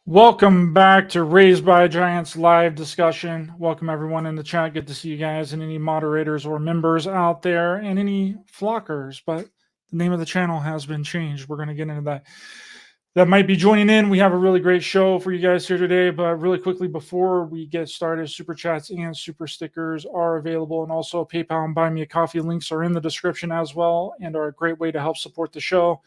Welcome back to Raised by Giants live discussion. Welcome everyone in the chat. Good to see you guys and any moderators or members out there and any flockers. But the name of the channel has been changed. We're going to get into that. That might be joining in. We have a really great show for you guys here today. But really quickly before we get started, super chats and super stickers are available, and also PayPal and Buy Me a Coffee links are in the description as well, and are a great way to help support the show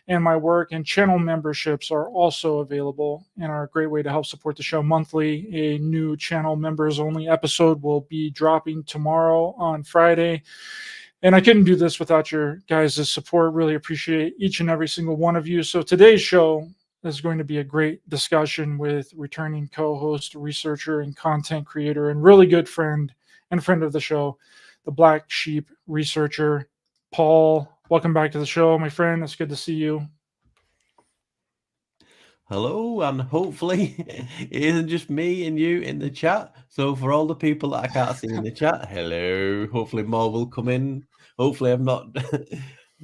and my work. And channel memberships are also available and are a great way to help support the show monthly. A new channel members only episode will be dropping tomorrow on Friday. And I couldn't do this without your guys' support. Really appreciate each and every single one of you. So today's show is going to be a great discussion with returning co-host, researcher, and content creator, and really good friend and friend of the show, the Black Sheep Researcher, Paul. Welcome back to the show, my friend. It's good to see you. Hello, and hopefully it isn't just me and you in the chat. So for all the people that I can't see in the chat, hello. Hopefully more will come in. Hopefully I've not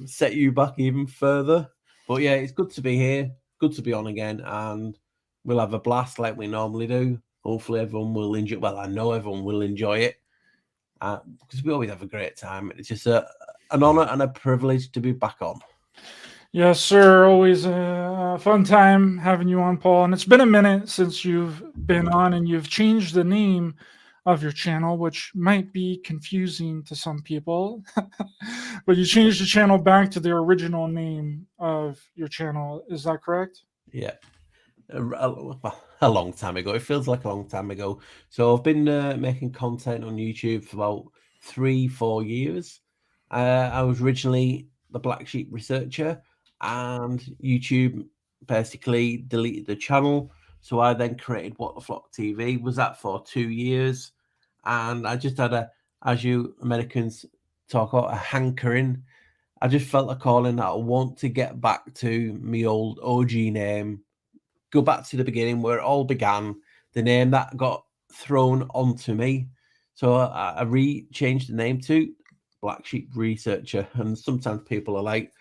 set you back even further. But yeah, it's good to be here. Good to be on again, and we'll have a blast like we normally do. Hopefully everyone will enjoy. Well, I know everyone will enjoy it because we always have a great time. It's just an honor and a privilege to be back on. Yes, sir. Always a fun time having you on, Paul. And it's been a minute since you've been on, and you've changed the name of your channel, which might be confusing to some people. But you changed the channel back to the original name of your channel. Is that correct? Yeah. A long time ago. It feels like a long time ago. So I've been making content on YouTube for about 3-4 years. I was originally the Black Sheep Researcher, and YouTube basically deleted the channel. So I then created What the Flock TV. Was that for 2 years, and I just had as you Americans talk about, a hankering. I just felt a calling that I want to get back to my old OG name, go back to the beginning where it all began, the name that got thrown onto me. So I changed the name to Black Sheep Researcher. And sometimes people are like,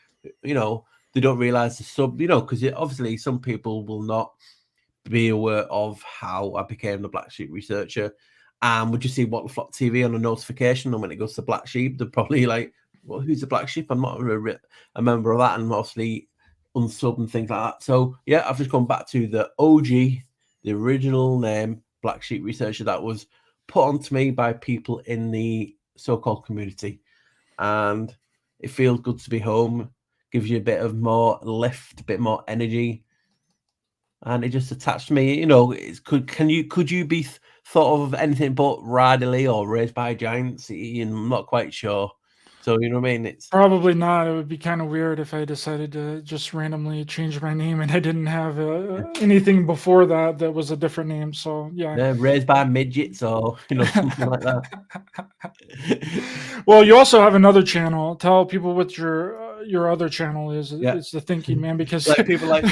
they don't realize the sub, because obviously some people will not be aware of how I became the Black Sheep Researcher. And would you see What the Flock TV on a notification? And when it goes to Black Sheep, they're probably like, well, who's the Black Sheep? I'm not a member of that. And mostly unsub and things like that. So yeah, I've just gone back to the OG, the original name, Black Sheep Researcher, that was put onto me by people in the so-called community. And it feels good to be home, gives you a bit of more lift, a bit more energy. And it just attached me, could you be thought of anything but Ryder or Raised by Giants? I'm not quite sure. So, you know what I mean? It's probably not. It would be kind of weird if I decided to just randomly change my name and I didn't have anything before that was a different name. So yeah, Raised by Midgets or something like that. Well, you also have another channel. Tell people what your other channel is. Yeah. It's the Thinking Man, because like people like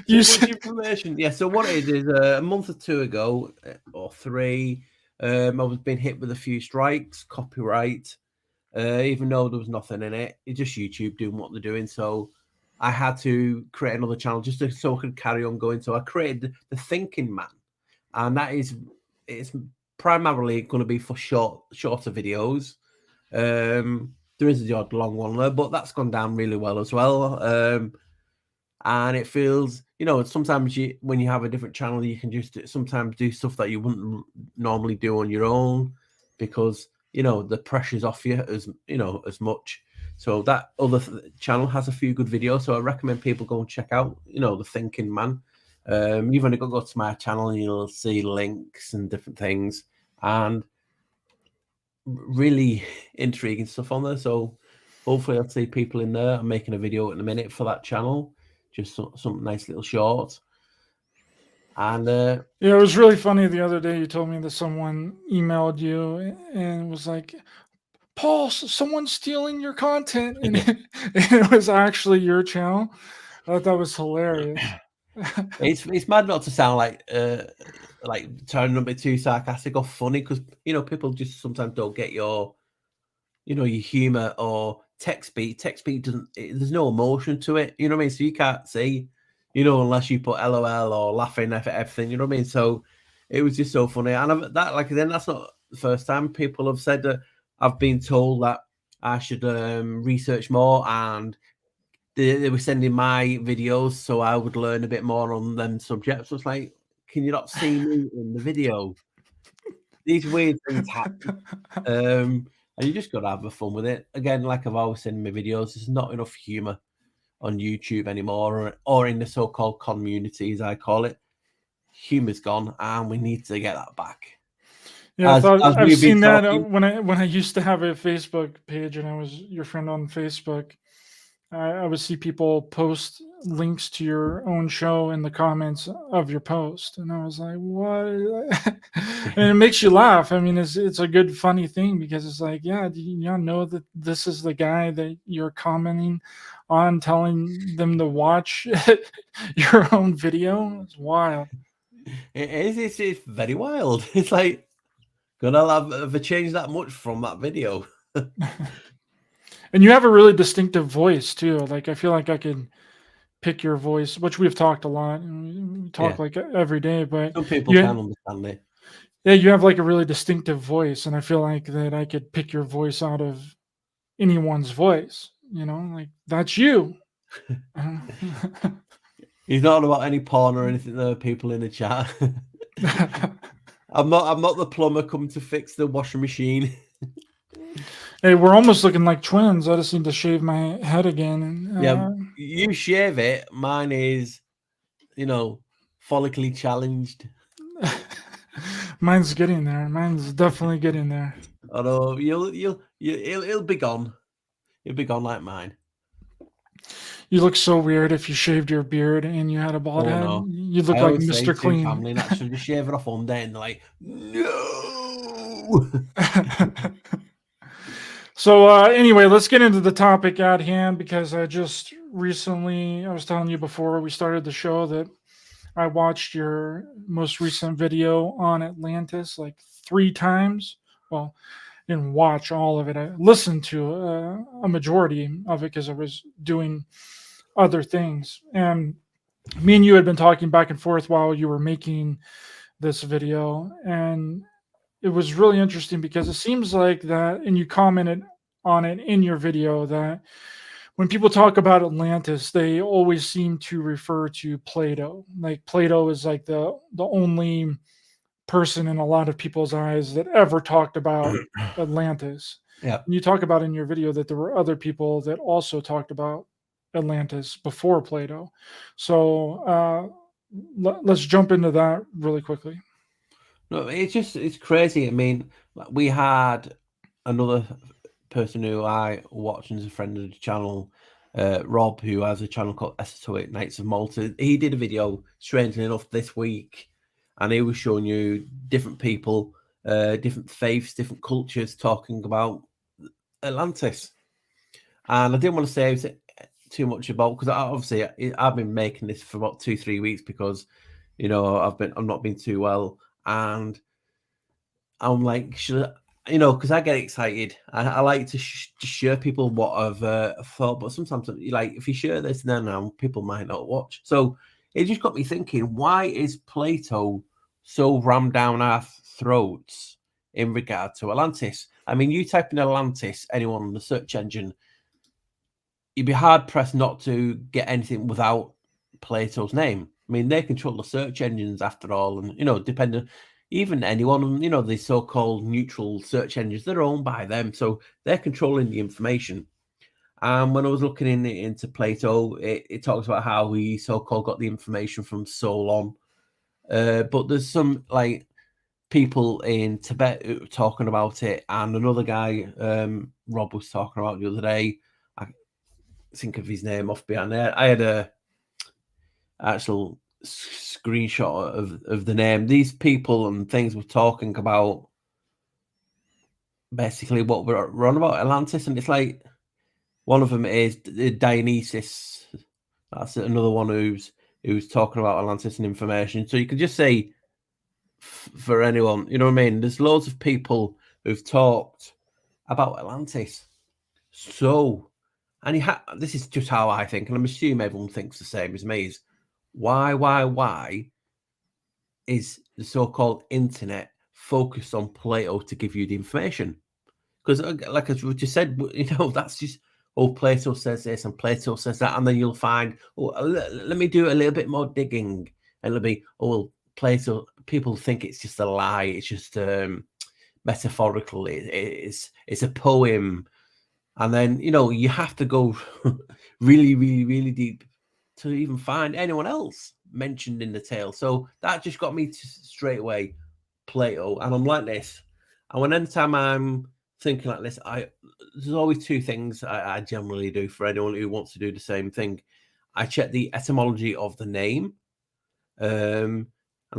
you information. Yeah. So what it is a month or two ago or 3, I was being hit with a few strikes, copyright. Even though there was nothing in it, it's just YouTube doing what they're doing. So I had to create another channel just so I could carry on going. So I created the Thinking Man, and it's primarily going to be for shorter videos. There is the odd long one there, but that's gone down really well as well. And it feels, sometimes when you have a different channel, you can just sometimes do stuff that you wouldn't normally do on your own, because the pressure's off you as much. So that other channel has a few good videos, so I recommend people go and check out the Thinking Man. You've only got to go to my channel and you'll see links and different things, and really intriguing stuff on there. So hopefully I'll see people in there. I'm making a video in a minute for that channel, just some nice little short. And yeah, it was really funny the other day. You told me that someone emailed you and was like, Paul, someone's stealing your content, and it was actually your channel. I thought that was hilarious. It's mad not to sound like trying to be too sarcastic or funny, because people just sometimes don't get your your humor or text speed. Text speed doesn't. There's no emotion to it. You know what I mean? So you can't see. unless you put LOL or laughing at everything, you know what I mean? So it was just so funny. And that's not the first time people have said that. I've been told that I should research more, and they were sending my videos so I would learn a bit more on them subjects. So it's like, can you not see me in the video? These weird things happen. And you just got to have fun with it. Again, like I've always said in my videos, there's not enough humor on YouTube anymore, or in the so-called community, as I call it. Humor's gone, and we need to get that back. Yeah, As I've we've been seen that talking, when I used to have a Facebook page and I was your friend on Facebook. I would see people post links to your own show in the comments of your post, and I was like, "What?" And it makes you laugh. I mean, it's a good funny thing because it's like, yeah, do you know that this is the guy that you're commenting on, telling them to watch your own video? It's wild. it is. It's very wild. It's like, gonna have changed that much from that video. And you have a really distinctive voice too. Like I feel like I could pick your voice, which we've talked a lot. And we talk Yeah, like every day, but some people you, can understand it. yeah, you have like a really distinctive voice, and I feel like that I could pick your voice out of anyone's voice. Like that's you. He's not about any porn or anything. There are people in the chat. I'm not the plumber come to fix the washing machine. Hey, we're almost looking like twins. I just need to shave my head again. And, Yeah, you shave it. Mine is, follically challenged. mine's getting there. Mine's definitely getting there. Although it'll be gone. It'll be gone like mine. You look so weird if you shaved your beard and you had a bald Oh head. no. You look I like always say Mr. to Clean. family that should just shave it off one day, and they're like, no. So anyway, let's get into the topic at hand because I just recently, I was telling you before we started the show that I watched your most recent video on Atlantis like 3 times. Well, I didn't watch all of it. I listened to a majority of it because I was doing other things. And me and you had been talking back and forth while you were making this video. And it was really interesting because it seems like that, and you commented on it in your video, that when people talk about Atlantis, they always seem to refer to Plato. Like Plato is like the only person in a lot of people's eyes that ever talked about Atlantis. Yeah. And you talk about in your video that there were other people that also talked about Atlantis before Plato. So let's jump into that really quickly. No, it's crazy. I mean, we had another person who I watch as a friend of the channel, Rob, who has a channel called Esoteric Nights of Malta. He did a video, strangely enough, this week, and he was showing you different people, different faiths, different cultures talking about Atlantis. And I didn't want to say too much about, because obviously I've been making this for about 2-3 weeks because I've not been too well, and I'm like, because I get excited. I like to share people what I've thought, but sometimes like if you share this now, people might not watch. So it just got me thinking: why is Plato so rammed down our throats in regard to Atlantis? I mean, you type in Atlantis, anyone on the search engine, you'd be hard pressed not to get anything without Plato's name. I mean, they control the search engines after all, and depending, even anyone, the so-called neutral search engines, they're owned by them, so they're controlling the information. And when I was looking into Plato, it talks about how he so-called got the information from Solon, but there's some like people in Tibet who were talking about it, and another guy, Rob was talking about the other day. I think of his name off behind there. I had a actual screenshot of the name. These people and things were talking about basically what we're on about Atlantis, and it's like one of them is Dionysus. That's another one who's talking about Atlantis and information. So you could just say for anyone, you know what I mean? There's loads of people who've talked about Atlantis. So, and this is just how I think, and I'm assuming everyone thinks the same as me. Is why is the so-called internet focused on Plato to give you the information? Because, like as we just said, that's just, Plato says this and Plato says that, and then you'll find, let me do a little bit more digging, and it'll be, Plato. People think it's just a lie. It's just metaphorical. It's a poem, and then you have to go really, really, really deep to even find anyone else mentioned in the tale. So that just got me to straight away Plato, and I'm like this. And when anytime I'm thinking like this, there's always two things I generally do for anyone who wants to do the same thing. I check the etymology of the name, and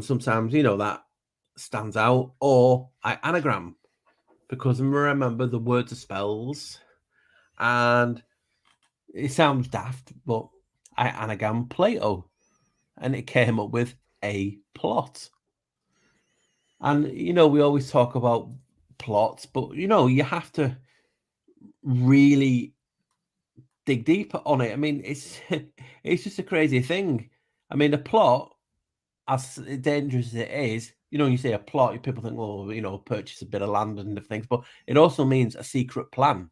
sometimes that stands out, or I anagram, because remember the words are spells, and it sounds daft, but I anagram Plato, and it came up with a plot. And we always talk about plots, but you have to really dig deeper on it. I mean, it's it's just a crazy thing. I mean, a plot, as dangerous as it is, you say a plot, people think, well, purchase a bit of land and different things, but it also means a secret plan.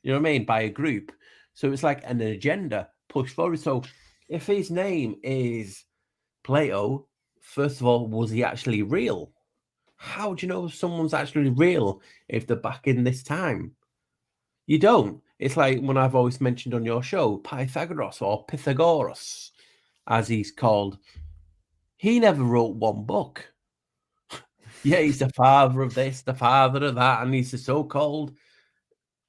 You know what I mean? By a group. So it's like an agenda pushed forward. So if his name is Plato, first of all, was he actually real? How do you know if someone's actually real if they're back in this time? You don't. It's like when I've always mentioned on your show, Pythagoras, or Pythagoras, as he's called. He never wrote one book. Yeah, he's the father of this, the father of that, and he's the so-called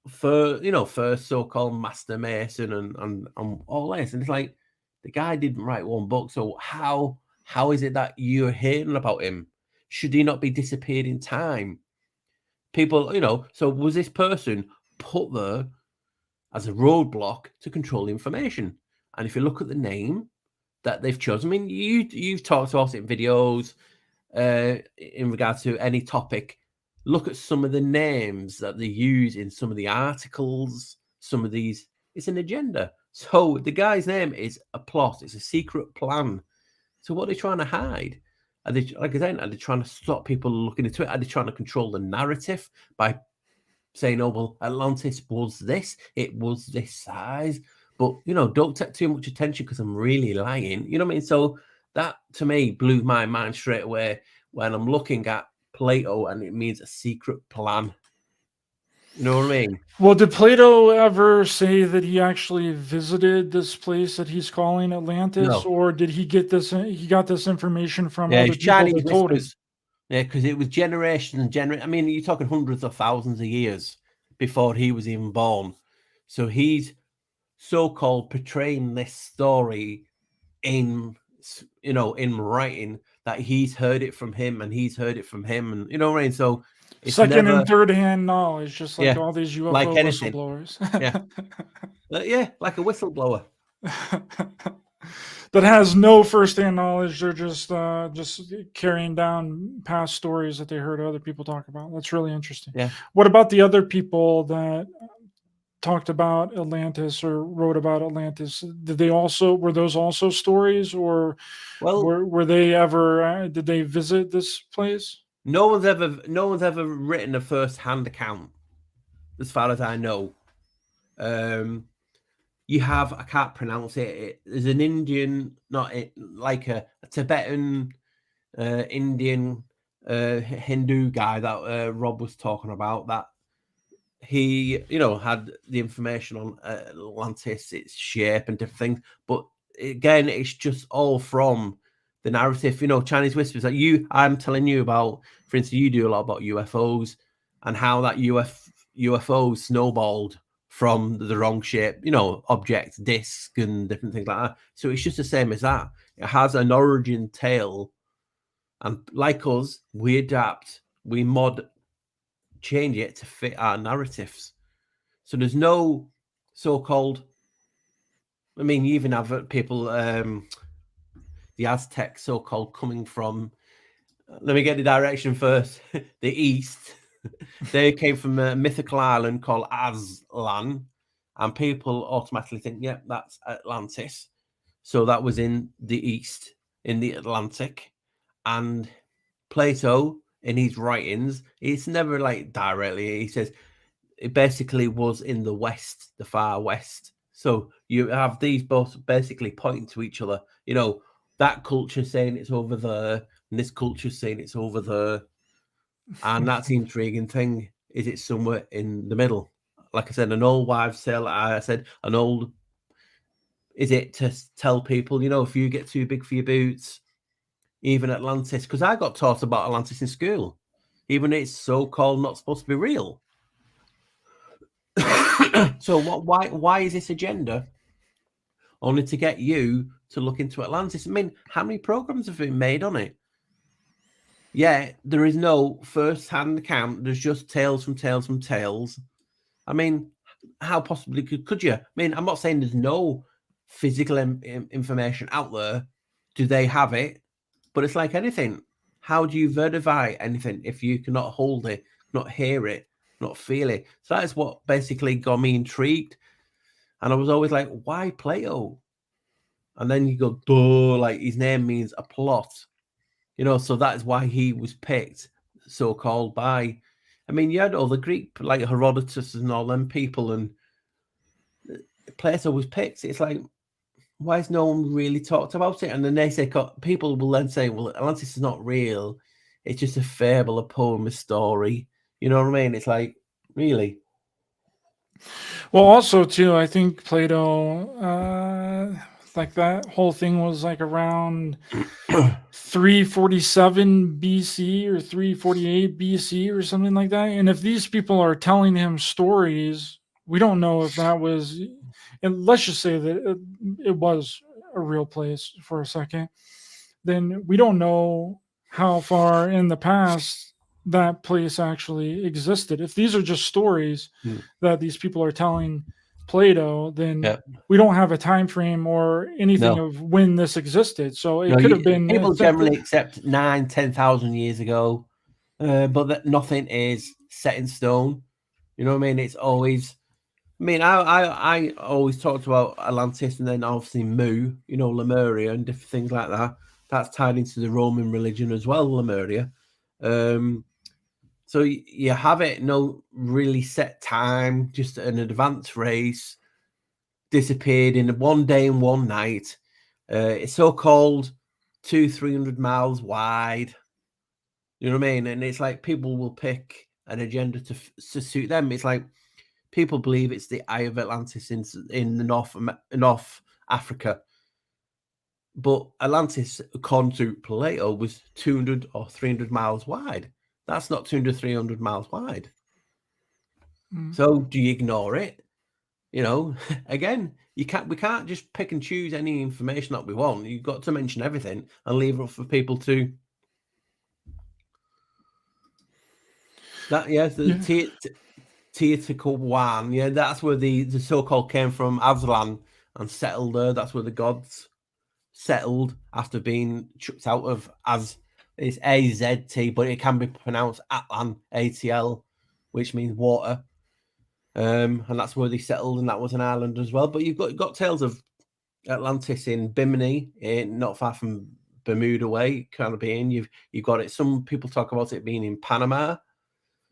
first so-called master mason and all this. And it's like, the guy didn't write one book. So how is it that you're hearing about him? Should he not be disappeared in time? People, so was this person put there as a roadblock to control information? And if you look at the name that they've chosen, I mean, you've talked about it in videos in regards to any topic. Look at some of the names that they use in some of the articles. Some of these, it's an agenda. So the guy's name is a plot. It's a secret plan. So what are they trying to hide? Are they, like I said, are they trying to stop people looking into it? Are they trying to control the narrative by saying, oh, well, Atlantis was this, it was this size? But, don't take too much attention because I'm really lying. You know what I mean? So that, to me, blew my mind straight away when I'm looking at Plato and it means a secret plan. You know what I mean? Well, did Plato ever say that he actually visited this place that he's calling Atlantis, No. or did he get this? He got this information from Yeah, other it's people Chinese that told him. whispers. Yeah, because it was generations and generations. I mean, you're talking hundreds of thousands of years before he was even born. So he's so-called portraying this story in writing, that he's heard it from him and he's heard it from him, and you know what I mean? So it's Second never, and third hand knowledge, just like yeah, all these like UFO anything. whistleblowers. Yeah. Yeah, like a whistleblower. That has no first-hand knowledge. They're just carrying down past stories that they heard other people talk about. That's really interesting. Yeah. What about the other people that talked about Atlantis or wrote about Atlantis? Did they also, were those also stories, or Well, were they ever did they visit this place? no one's ever written a first-hand account, as far as I know. You have, I can't pronounce it. There's an Indian, not it, like a Tibetan, Indian, Hindu guy that Rob was talking about, that he, had the information on Atlantis, its shape and different things. But again, it's just all from the narrative. Chinese whispers that I'm telling you about. For instance, you do a lot about UFOs and how that UFO snowballed from the wrong shape, object, disc, and different things like that. So it's just the same as that. It has an origin tale, and like us, we adapt, we change it to fit our narratives. So there's no so-called, I mean, you even have people, the Aztecs so-called, coming from, let me get the direction first, the east. They came from a mythical island called Aztlan, and people automatically think, yep, that's Atlantis. So that was in the east, in the Atlantic. And Plato, in his writings, it's never like directly, he says it basically was in the west, the far west. So you have these both basically pointing to each other. You know, that culture saying it's over there, and this culture saying it's over there. And that's the intriguing thing. Is it somewhere in the middle? Like I said, an old wives' tale. I said an old. Is it to tell people, you know, if you get too big for your boots, even Atlantis? Because I got taught about Atlantis in school, even it's so-called not supposed to be real. So why is this agenda only to get you to look into Atlantis? I mean, how many programs have been made on it? Yeah, there is no first-hand account. There's just tales from tales from tales. I mean, how possibly could you? I mean, I'm not saying there's no physical information out there. Do they have it? But it's like anything. How do you verify anything if you cannot hold it, not hear it, not feel it? So that is what basically got me intrigued. And I was always like, why Plato? And then you go, duh, like his name means a plot. You know, so that is why he was picked, so-called by. I mean, you had all the Greek, like Herodotus and all them people, and Plato was picked. It's like, why has no one really talked about it? And then they say, people will then say, well, Atlantis is not real. It's just a fable, a poem, a story. You know what I mean? It's like, really? Well, also too, I think Plato, like that whole thing was like around 347 BC or 348 BC or something like that. And if these people are telling him stories, we don't know if that was, and let's just say that it was a real place for a second, then we don't know how far in the past that place actually existed. If these are just stories that these people are telling Plato, then we don't have a time frame or anything of when this existed. So it could have been people generally accept 9,000-10,000 years ago, but that nothing is set in stone. You know what I mean? It's always. I mean, I always talked about Atlantis and then obviously Mu, you know, Lemuria and different things like that. That's tied into the Roman religion as well, Lemuria. So you have it, no really set time, just an advanced race, disappeared in one day and one night. It's so-called 200-300 miles wide. You know what I mean? And it's like people will pick an agenda to suit them. It's like people believe it's the Eye of Atlantis in the North Africa. But Atlantis, according to Plato, was 200 or 300 miles wide. That's not 200, 300 miles wide. So do you ignore it? You know, again, we can't just pick and choose any information that we want. You've got to mention everything and leave it for people to. The Teotihuacan, yeah, that's where the so-called came from, Aslan, and settled there. That's where the gods settled after being chucked out of it's AZT, but it can be pronounced Atlan, ATL, which means water. And that's where they settled, and that was an island as well. But you've got tales of Atlantis in Bimini, not far from Bermuda Way, kind of being. You've got it. Some people talk about it being in Panama.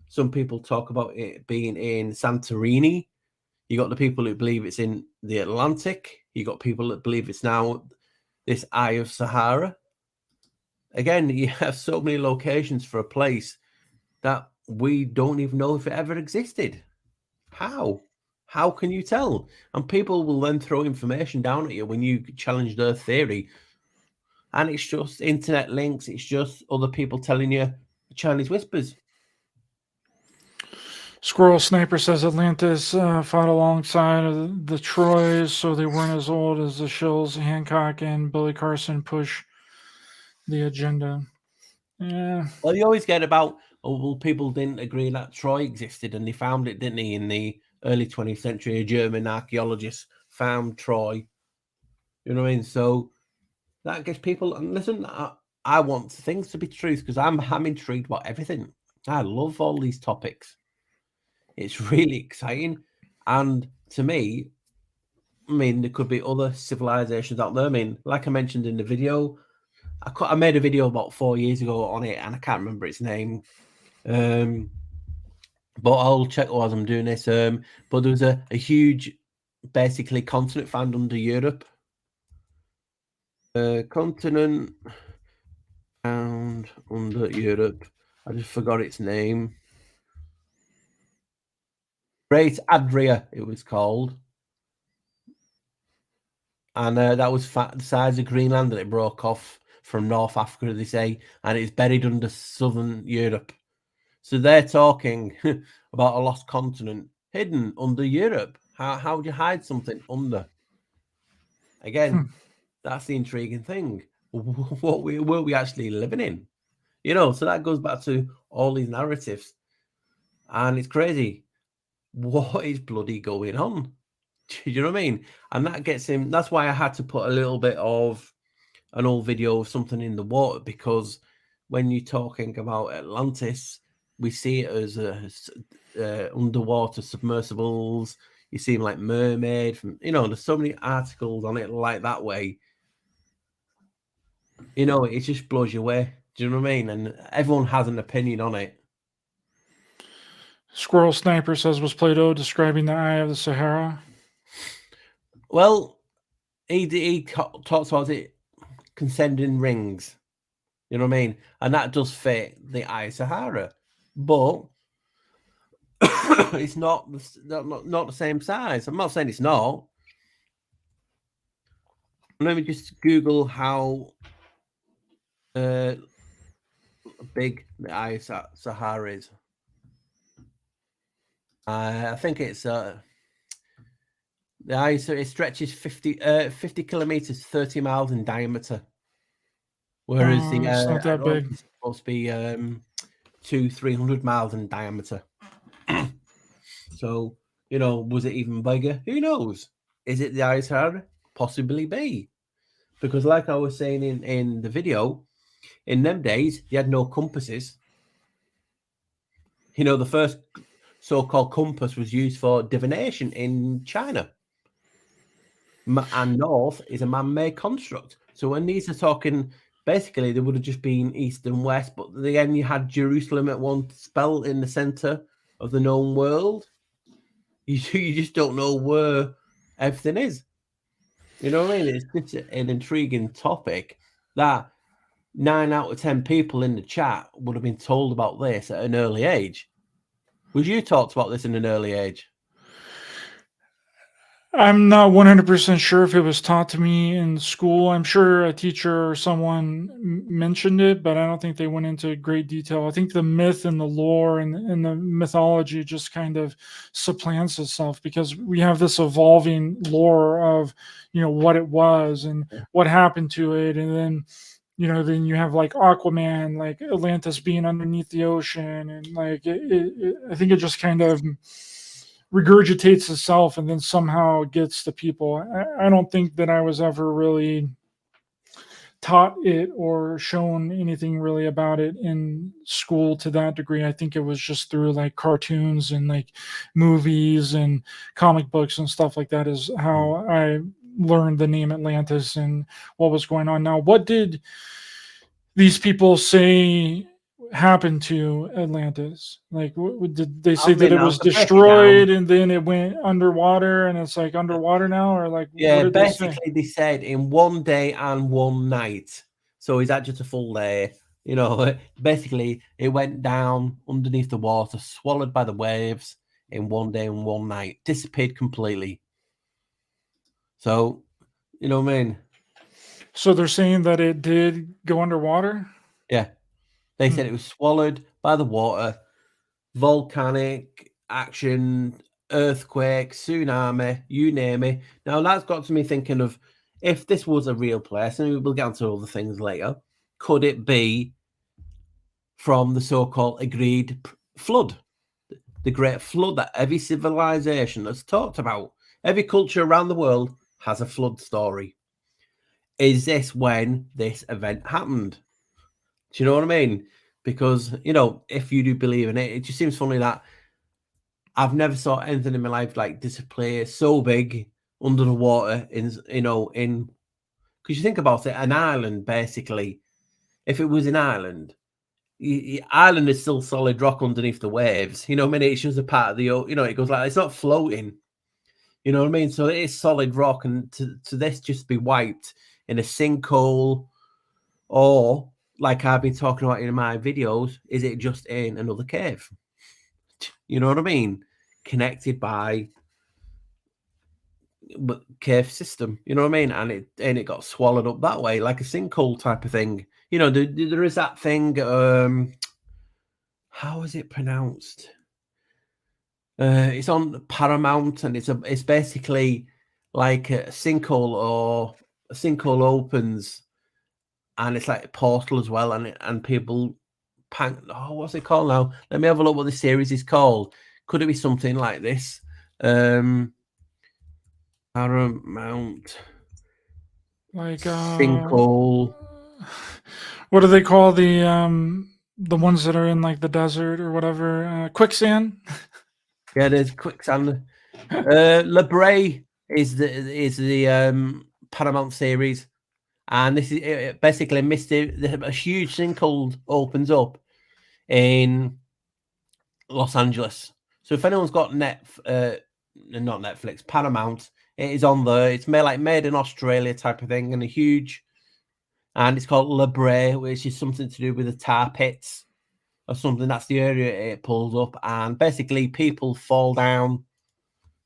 Some people talk about it being in Santorini. You got the people who believe it's in the Atlantic. You got people that believe it's now this Eye of Sahara. Again, you have so many locations for a place that we don't even know if it ever existed. How? How can you tell? And people will then throw information down at you when you challenge their theory. And it's just internet links. It's just other people telling you Chinese whispers. Squirrel Sniper says Atlantis fought alongside the Troys, so they weren't as old as the Shills. Hancock and Billy Carson push the agenda. Yeah. Well, you always get about, people didn't agree that Troy existed, and they found it, didn't they, in the early 20th century? A German archaeologist found Troy. You know what I mean? So that gets people, and listen, I want things to be truth because I'm intrigued about everything. I love all these topics. It's really exciting. And to me, I mean, there could be other civilizations out there. I mean, like I mentioned in the video, I made a video about 4 years ago on it, and I can't remember its name. But I'll check while I'm doing this. But there was a huge, basically, continent found under Europe. Continent found under Europe. I just forgot its name. Great Adria, it was called. And that was the size of Greenland, and it broke off from North Africa, they say, and it's buried under southern Europe. So they're talking about a lost continent hidden under Europe. How would you hide something under? Again, that's the intriguing thing. What were we actually living in? You know, so that goes back to all these narratives. And it's crazy. What is bloody going on? Do you know what I mean? And that gets him. That's why I had to put a little bit of an old video of something in the water, because when you're talking about Atlantis, we see it as underwater submersibles. You see them like mermaid. You know, there's so many articles on it like that way. You know, it just blows you away. Do you know what I mean? And everyone has an opinion on it. Squirrel Sniper says, was Plato describing the eye of the Sahara? Well, he talks about it concentric rings. You know what I mean? And that does fit the eye of Sahara. But it's not the same size. I'm not saying it's not. Let me just Google how big the eye of Sahara is. I think it's the eye, so it stretches 50 kilometers, 30 miles in diameter. Whereas it's not that big. It's supposed to be 200-300 miles in diameter. So, you know, was it even bigger? Who knows? Is it the eye of Sahara? Possibly be. Because like I was saying in the video, in them days, they had no compasses. You know, the first so-called compass was used for divination in China. And north is a man-made construct. So when these are talking, basically, they would have just been east and west. But then you had Jerusalem at one spell in the center of the known world. You just don't know where everything is. You know what I mean? It's an intriguing topic that 9 out of 10 people in the chat would have been told about this at an early age. Was you talked about this in an early age? I'm not 100% sure if it was taught to me in school. I'm sure a teacher or someone mentioned it, but I don't think they went into great detail. I think the myth and the lore and the mythology just kind of supplants itself, because we have this evolving lore of, you know, what it was and what happened to it. And then, you know, then you have like Aquaman, like Atlantis being underneath the ocean. And like, I think it just kind of regurgitates itself and then somehow gets to people. I don't think that I was ever really taught it or shown anything really about it in school to that degree. I think it was just through like cartoons and like movies and comic books and stuff like that is how I learned the name Atlantis and what was going on. Now, what did these people say happened to Atlantis? Like, did they say that it was destroyed and then it went underwater and it's like underwater now, or like, yeah, what did basically they said in one day and one night. So is that just a full day? You know, basically it went down underneath the water, swallowed by the waves in one day and one night, disappeared completely. So, you know what I mean? So they're saying that it did go underwater? Yeah. They said it was swallowed by the water, volcanic action, earthquake, tsunami, you name it. Now, that's got to me thinking of, if this was a real place, and we'll get onto other things later, could it be from the so-called agreed flood? The great flood that every civilization has talked about. Every culture around the world has a flood story. Is this when this event happened? Do you know what I mean? Because, you know, if you do believe in it, it just seems funny that I've never saw anything in my life like display so big under the water in because you think about it, an island basically, if it was an island, island is still solid rock underneath the waves. You know what I mean? It's just a part of the, it goes like, it's not floating. You know what I mean? So it is solid rock, and to this just be wiped in a sinkhole, or like I've been talking about in my videos, is it just in another cave? You know what I mean? Connected by cave system, you know what I mean? And it got swallowed up that way, like a sinkhole type of thing. You know, there is that thing. How is it pronounced? It's on Paramount, and it's basically like a sinkhole, or a sinkhole opens, and it's like a portal as well, and people what's it called now? Let me have a look what the series is called. Could it be something like this? Paramount, like sinkhole. What do they call the ones that are in like the desert or whatever? Quicksand. Yeah, there's quicksand. La Brea is the Paramount series, and this is basically a huge sinkhole opens up in Los Angeles. So if anyone's got not Netflix, Paramount, it is on there. It's made in Australia type of thing, and it's called La Brea, which is something to do with the tar pits or something. That's the area it pulls up, and basically people fall down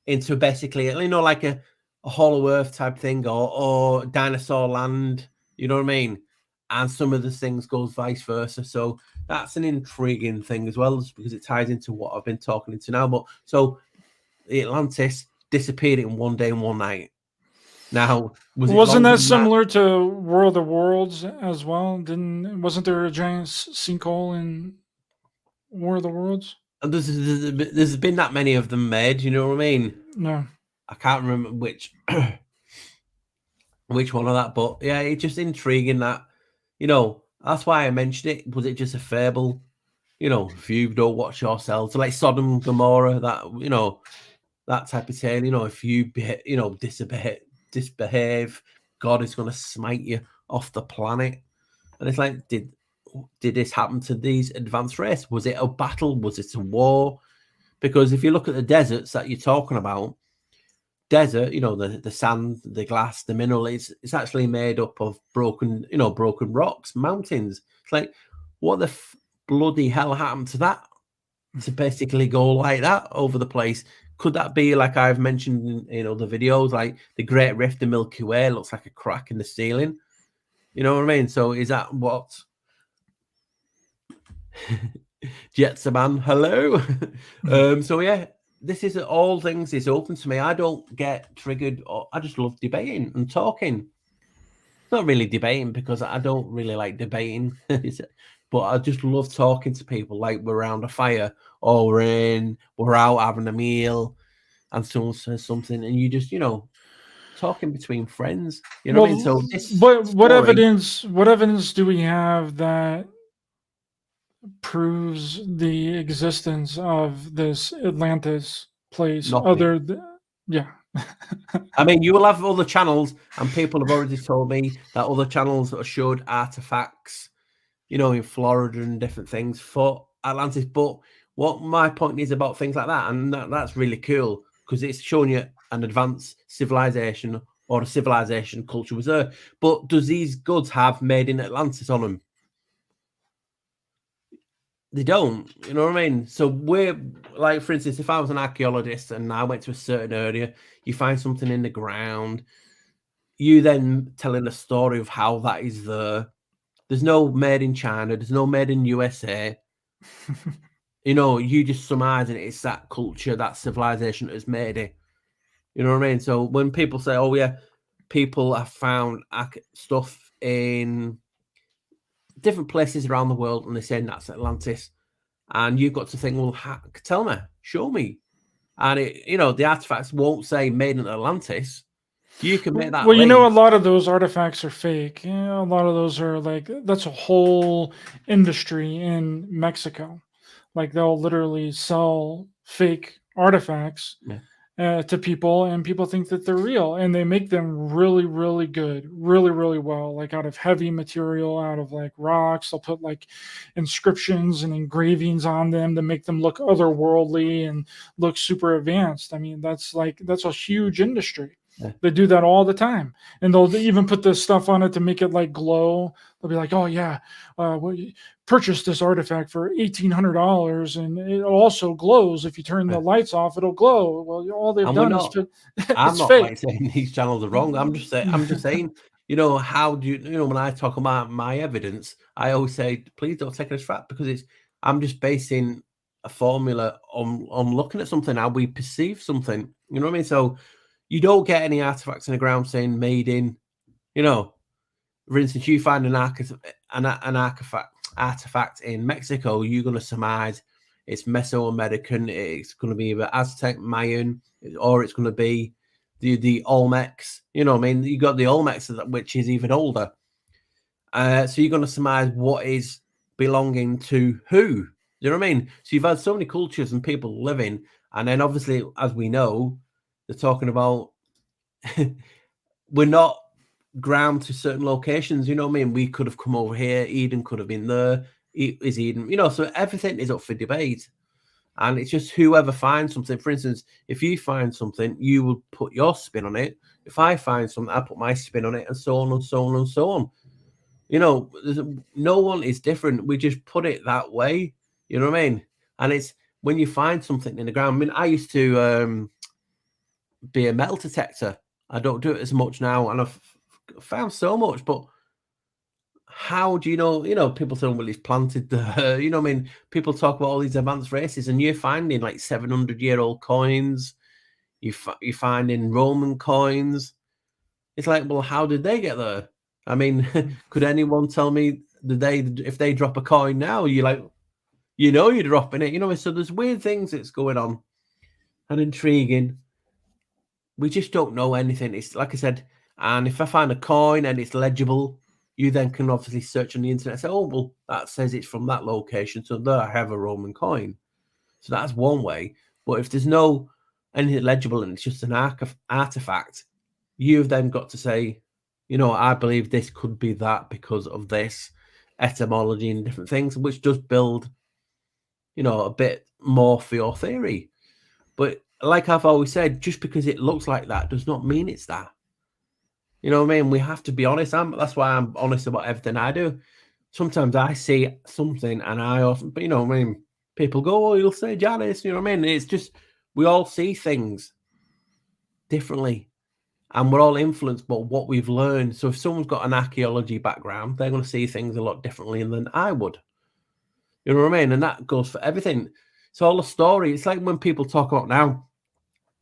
into basically, like a Hollow Earth type thing, or Dinosaur Land, you know what I mean? And some of the things goes vice versa. So that's an intriguing thing as well, because it ties into what I've been talking into now. But so the Atlantis disappeared in one day and one night. Now, wasn't that similar to World of Worlds as well? Wasn't there a giant sinkhole in War of the Worlds? There's been that many of them made, you know what I mean? No, I can't remember which one of that, but yeah, it's just intriguing that, that's why I mentioned it. Was it just a fable? If you don't watch yourselves, like Sodom and Gomorrah, that that type of tale. If you disbehave, God is going to smite you off the planet. And it's like, did this happen to these advanced race? Was it a battle? Was it a war? Because if you look at the deserts that you're talking about, desert, the sand, the glass, the mineral, it's actually made up of broken rocks, mountains. It's like, what the bloody hell happened to that to basically go like that over the place? Could that be, like I've mentioned in other videos, like the Great Rift, the Milky Way looks like a crack in the ceiling? You know what I mean? So is that what Jetsaman, hello? So yeah, this is all things is open to me. I don't get triggered, or I just love debating and talking. Not really debating, because I don't really like debating, but I just love talking to people, like we're around a fire, or we're out having a meal, and someone says something, and you just talking between friends. You know what I mean? So what evidence do we have that proves the existence of this Atlantis place? Nothing. Yeah. I mean, you will have other channels, and people have already told me that other channels showed artifacts, in Florida and different things for Atlantis. But what my point is about things like that, and that's really cool, because it's showing you an advanced civilization, or a civilization culture was there. But does these goods have made in Atlantis on them? They don't, you know what I mean? So we're like, for instance, if I was an archaeologist and I went to a certain area, you find something in the ground, you then telling a story of how that is there. There's no made in China, there's no made in USA. You just surmising it's that culture, that civilization that has made it. You know what I mean? So when people say, oh yeah, people have found stuff in different places around the world, and they're saying that's Atlantis, and you've got to think, well, tell me, show me. And the artifacts won't say made in Atlantis. You can make that. Well, a lot of those artifacts are fake. A lot of those are that's a whole industry in Mexico. Like they'll literally sell fake artifacts, to people, and people think that they're real, and they make them really, really good, really, really well, like out of heavy material, out of like rocks. They'll put like inscriptions and engravings on them to make them look otherworldly and look super advanced. I mean, that's a huge industry. Yeah. They do that all the time, and they'll even put this stuff on it to make it like glow. They'll be like, "Oh yeah, purchase this artifact for $1,800, and it also glows. If you turn the lights off, it'll glow." Well, all they've done is I'm it's not fake. like saying these channels are wrong. I'm just saying, how do you, when I talk about my evidence, I always say, please don't take it as fact, because I'm just basing a formula on looking at something, how we perceive something. You know what I mean? So you don't get any artifacts in the ground saying made in, for instance, you find an artifact in Mexico, you're going to surmise it's Mesoamerican, it's going to be either Aztec, Mayan, or it's going to be the Olmecs. You know what I mean? You got the Olmecs, which is even older. So you're going to surmise what is belonging to who. You know what I mean? So you've had so many cultures and people living, and then obviously, as we know, they're talking about we're not ground to certain locations. You know what I mean? We could have come over here. Eden could have been there. Is Eden? So everything is up for debate. And it's just whoever finds something. For instance, if you find something, you will put your spin on it. If I find something, I put my spin on it, and so on and so on and so on. No one is different. We just put it that way. You know what I mean? And it's when you find something in the ground. I mean, I used to be a metal detector. I don't do it as much now, and I've found so much. But how do you know? People say, well, it's planted there. You know what I mean? People talk about all these advanced races, and you're finding like 700-year-old coins. You're finding Roman coins. It's like, well, how did they get there? I mean, could anyone tell me if they drop a coin now, you're like, you're dropping it. So there's weird things that's going on and intriguing. We just don't know anything. It's like I said, and if I find a coin and it's legible, you then can obviously search on the internet and say, oh, well, that says it's from that location, so there I have a Roman coin. So that's one way. But if there's no anything legible and it's just an artifact, you've then got to say, I believe this could be that because of this etymology and different things, which does build, a bit more for your theory. But like I've always said, just because it looks like that does not mean it's that. You know what I mean? We have to be honest. That's why I'm honest about everything I do. Sometimes I see something and I often, people go, oh, you'll say Janice, you know what I mean? It's just, we all see things differently and we're all influenced by what we've learned. So if someone's got an archaeology background, they're going to see things a lot differently than I would. You know what I mean? And that goes for everything. It's all a story. It's like when people talk about now,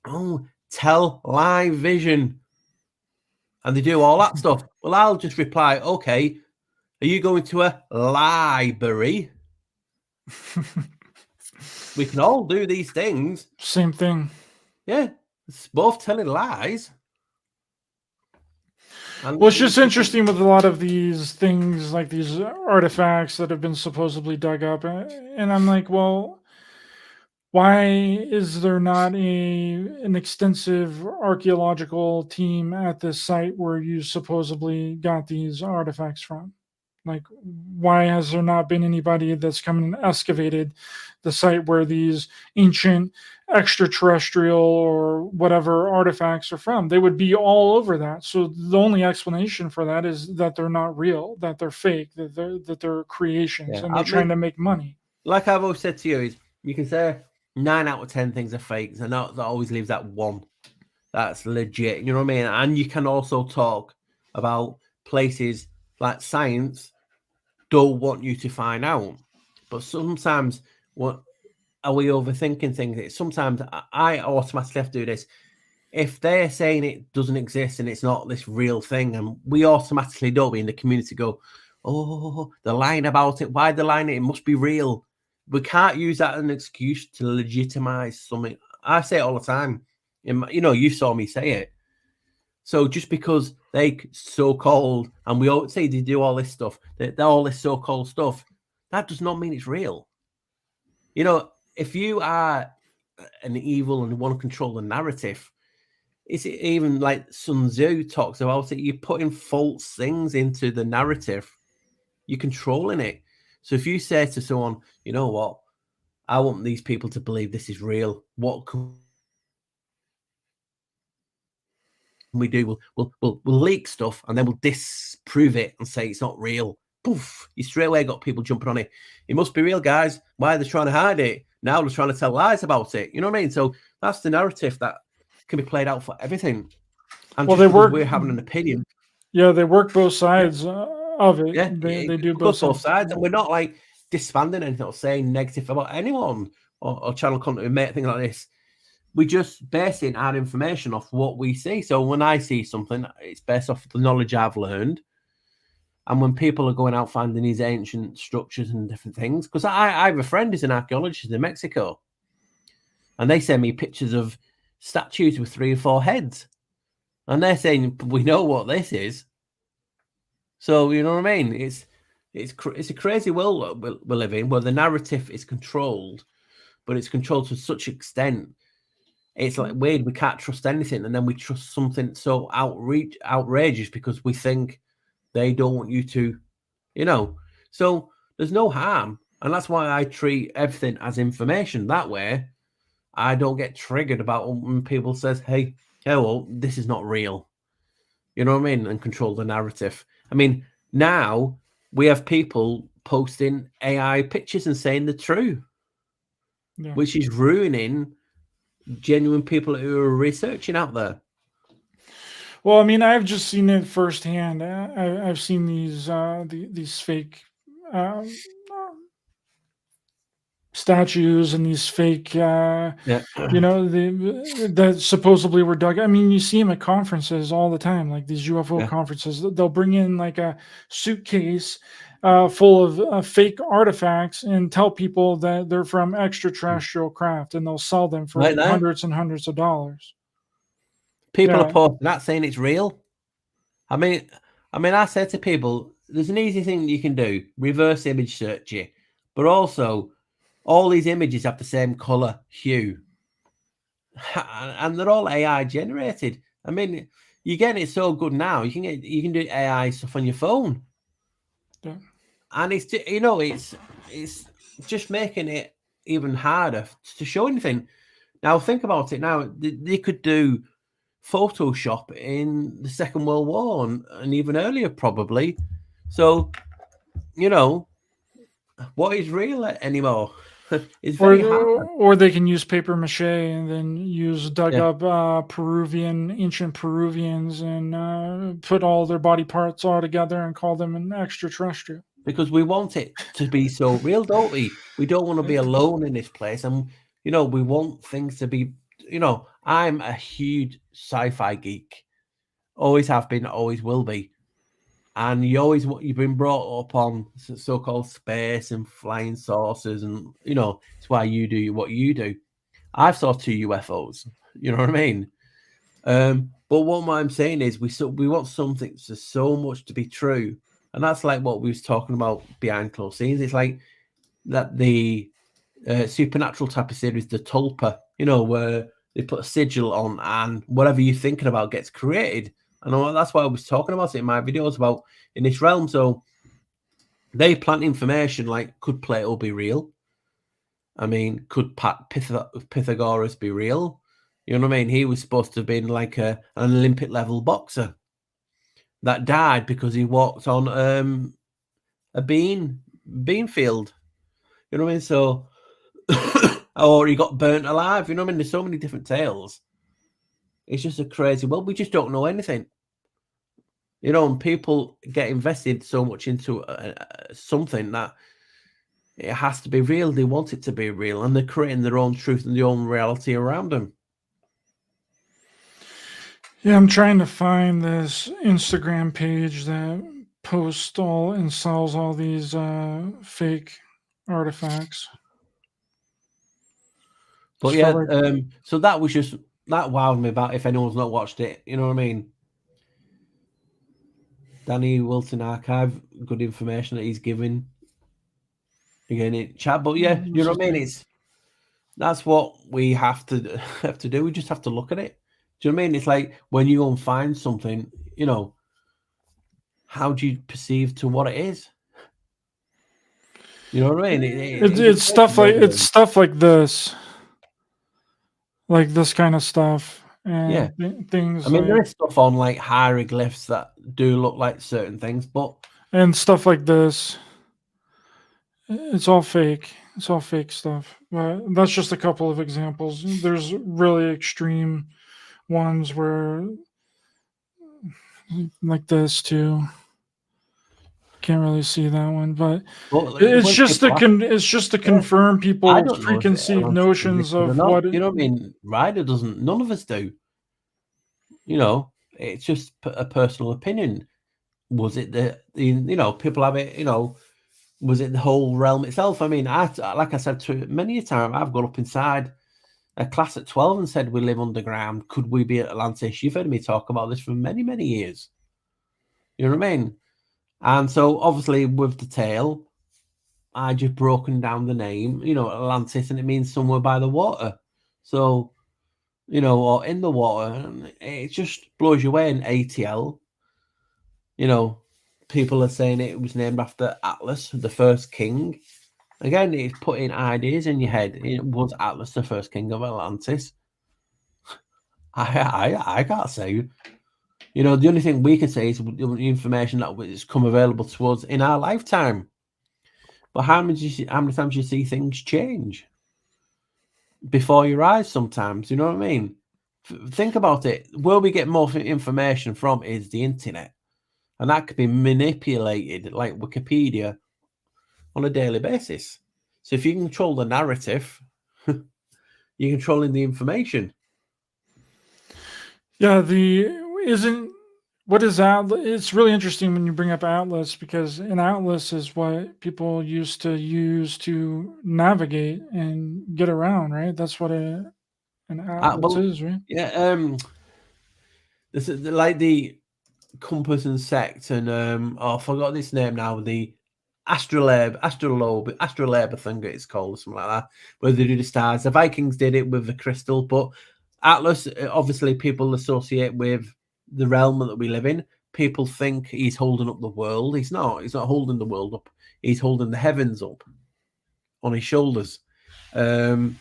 oh, tell live vision. And they do all that stuff. Well, I'll just reply, okay, are you going to a library? We can all do these things. Same thing. Yeah, it's both telling lies. And well, it's just interesting with a lot of these things, like these artifacts that have been supposedly dug up. And I'm like, well, why is there not an extensive archaeological team at this site where you supposedly got these artifacts from? Like, why has there not been anybody that's come and excavated the site where these ancient extraterrestrial or whatever artifacts are from? They would be all over that. So the only explanation for that is that they're not real, that they're fake, that they're creations, and they're trying to make money. Like I've always said to you, is you can say 9 out of 10 things are fake. And that always leaves that one that's legit. You know what I mean? And you can also talk about places like science don't want you to find out. But sometimes, what are we overthinking things? Sometimes I automatically have to do this. If they're saying it doesn't exist and it's not this real thing, and we automatically don't, we in the community go, oh, they're lying about it. Why they're lying? It must be real. We can't use that as an excuse to legitimize something. I say it all the time. You saw me say it. So just because they so-called, and we all say they do all this stuff, they're all this so-called stuff, that does not mean it's real. If you are and evil and want to control the narrative. It's even like Sun Tzu talks about it. You're putting false things into the narrative. You're controlling it. So if you say to someone, you know what, I want these people to believe this is real. What can we do? We'll leak stuff and then we'll disprove it and say it's not real. Poof! You straight away got people jumping on it. It must be real, guys. Why are they trying to hide it? Now they're trying to tell lies about it. You know what I mean? So that's the narrative that can be played out for everything. And Well, just because we're having an opinion. Yeah, they work both sides of it. Yeah, They do both both sides. And we're not like disbanding anything or saying negative about anyone or channel content who make things like this. We just basing our information off what we see. So when I see something, it's based off the knowledge I've learned. And when people are going out finding these ancient structures and different things, because I have a friend who's an archaeologist in Mexico, and they send me pictures of statues with 3 or 4 heads, and they're saying we know what this is. So you know what I mean? It's a crazy world we live in, where the narrative is controlled, but it's controlled to such extent. It's like weird. We can't trust anything, and then we trust something so outrageous because we think they don't want you to, you know. So there's no harm, and that's why I treat everything as information. That way, I don't get triggered about when people says, "Hey, well, this is not real." You know what I mean? And control the narrative. I mean, now we have people posting AI pictures and saying they're true, which is ruining genuine people who are researching out there. Well, I mean, I've just seen it firsthand. I've seen these fake statues and these fake, you know, that supposedly were dug. I mean, you see them at conferences all the time, like these UFO conferences. They'll bring in like a suitcase full of fake artifacts and tell people that they're from extraterrestrial craft, and they'll sell them for hundreds and hundreds of dollars. People are posting that saying it's real. I mean, I said to people, there's an easy thing you can do: reverse image search it. But also, all these images have the same color, hue, and they're all AI generated. I mean, you're getting it so good now. You can do AI stuff on your phone, and it's, you know, it's just making it even harder to show anything. Now think about it. Now they could do Photoshop in the Second World War and even earlier, probably. So, you know, what is real anymore? It's very hard. Or they can use paper mache and then use dug up ancient Peruvians and put all their body parts all together and call them an extraterrestrial. Because we want it to be so real, don't we? We don't want to be alone in this place. And, you know, we want things to be, you know, I'm a huge sci-fi geek. Always have been, always will be. And you've been brought up on so-called space and flying saucers, and you know it's why you do what you do. I've saw 2 UFOs. You know what I mean? But what I'm saying is, we want something so much to be true, and that's like what we was talking about behind closed scenes. It's like that the supernatural type of series, the Tulpa, you know, where they put a sigil on and whatever you're thinking about gets created. And that's why I was talking about it in my videos about in this realm. So they plant information like, could Plato be real? I mean, could Pythagoras be real? You know what I mean? He was supposed to have been like an Olympic level boxer that died because he walked on a bean field. You know what I mean? So, or he got burnt alive. You know what I mean? There's so many different tales. It's just a crazy world. We just don't know anything. You know, and people get invested so much into something that it has to be real. They want it to be real, and they're creating their own truth and their own reality around them. Yeah, I'm trying to find this Instagram page that posts all and sells all these fake artifacts. But so that was just, that wowed me about, if anyone's not watched it, you know what I mean? Danny Wilson Archive, good information that he's giving again in chat. But yeah, you know what I mean? that's what we have to do. We just have to look at it. Do you know what I mean? It's like when you go and find something, you know, how do you perceive to what it is? You know what I mean? It It's just makes stuff it like really, this, like this kind of stuff, yeah. and I things mean, there like is stuff on like hieroglyphs that do look like certain things, but and stuff like this. It's all fake. It's all fake stuff. But that's just a couple of examples. There's really extreme ones where, like this too. Can't really see that one, but it's when just people ask, it's just to yeah, confirm I people's don't know if preconceived Atlantis notions existed or of not. what. You know what I mean? Ryder doesn't. None of us do. You know, it's just a personal opinion. Was it the you know, people have it, you know, was it the whole realm itself? I mean, like I said to many a time, I've gone up inside a class at 12 and said we live underground. Could we be at Atlantis? You've heard me talk about this for many, many years. You know what I mean? And so obviously with the tale, I just broken down the name, you know, Atlantis, and it means somewhere by the water. So, you know, or in the water, and it just blows you away in ATL. You know, people are saying it was named after Atlas, the first king. Again, it's putting ideas in your head. It was Atlas the first king of Atlantis. I can't say. You know, the only thing we can say is the information that has come available to us in our lifetime. But how many times you see things change before your eyes? Sometimes, you know what I mean. Think about it. Where we get more information from is the internet, and that could be manipulated like Wikipedia on a daily basis. So if you control the narrative, you're controlling the information. Yeah, what is Atlas? It's really interesting when you bring up Atlas, because an Atlas is what people used to use to navigate and get around, right? That's what an Atlas Well, is, right? yeah. This is like the compass and sect, and oh, I forgot this name now. The astrolabe, I think it's called, something like that. Where they do the stars. The Vikings did it with the crystal, but Atlas, obviously, people associate with the realm that we live in. People think he's holding up the world. He's not. He's not holding the world up. He's holding the heavens up on his shoulders. And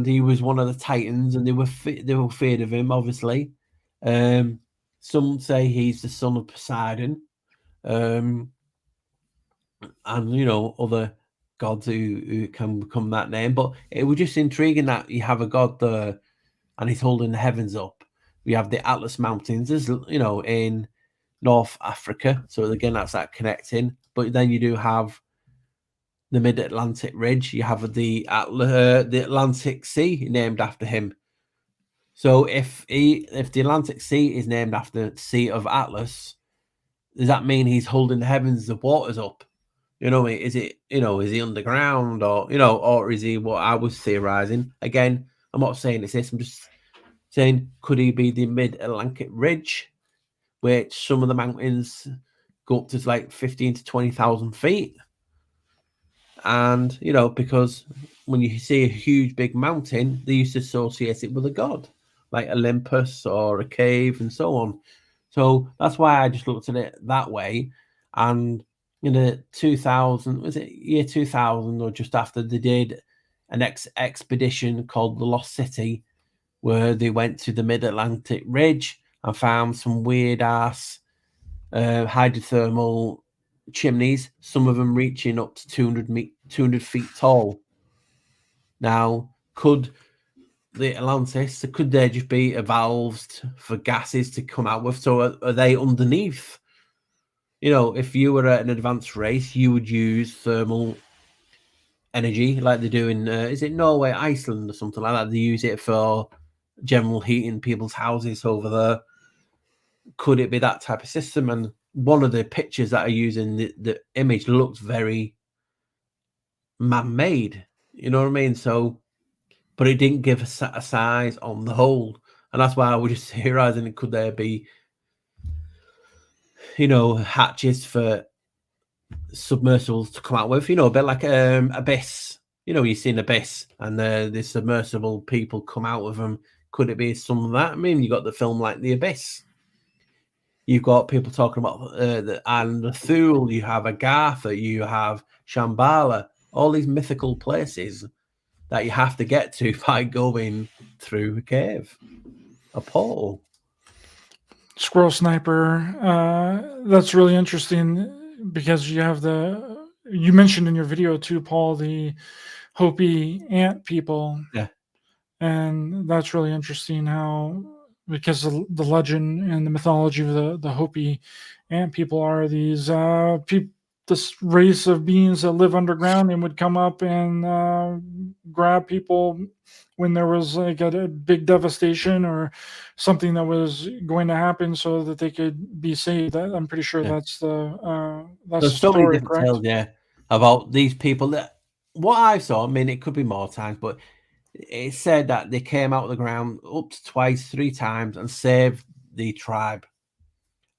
he was one of the titans, and they were afraid of him, obviously. Some say he's the son of Poseidon, and you know, other gods who can become that name. But it was just intriguing that you have a god there, and he's holding the heavens up. We have the Atlas Mountains, as you know, in North Africa. So again, that's that connecting. But then you do have the Mid-Atlantic Ridge. You have the Atlantic Sea named after him. So if the Atlantic Sea is named after the Sea of Atlas, does that mean he's holding the heavens, the waters up? You know, is it, you know, is he underground, or, you know, or is he what I was theorizing? Again, I'm not saying it's this. I'm just saying, could he be the Mid-Atlantic Ridge, which some of the mountains go up to like 15 to 20,000 feet? And, you know, because when you see a huge big mountain, they used to associate it with a god, like Olympus or a cave and so on. So that's why I just looked at it that way. And in the 2000, was it year 2000 or just after, they did an expedition called the Lost City, where they went to the Mid-Atlantic Ridge and found some weird ass hydrothermal chimneys, some of them reaching up to 200 feet tall. Now, could the Atlantis, could they just be evolved for gases to come out with? So are they underneath? You know, if you were at an advanced race, you would use thermal energy like they do in, is it Norway, Iceland, or something like that? They use it for general heating people's houses over there. Could it be that type of system? And one of the pictures that I use in the image looks very man-made, you know what I mean? So, but it didn't give a size on the whole, and that's why I was just theorizing it. Could there be, you know, hatches for submersibles to come out with, you know, a bit like Abyss, you know, you see an abyss and the submersible people come out of them. Could it be some of that? I mean, you got the film like The Abyss. You've got people talking about the island of Thule. You have Agartha. You have Shambhala. All these mythical places that you have to get to by going through a cave, a portal. Squirrel Sniper. That's really interesting because you mentioned in your video too, Paul, the Hopi ant people. Yeah. And that's really interesting how, because the legend and the mythology of the Hopi ant people are these this race of beings that live underground and would come up and grab people when there was like a big devastation or something that was going to happen so that they could be saved. I'm pretty sure that's the There's so many story, different correct? tales, about these people that what I saw. I mean, it could be more times, but it said that they came out of the ground up to twice, 3 times and saved the tribe.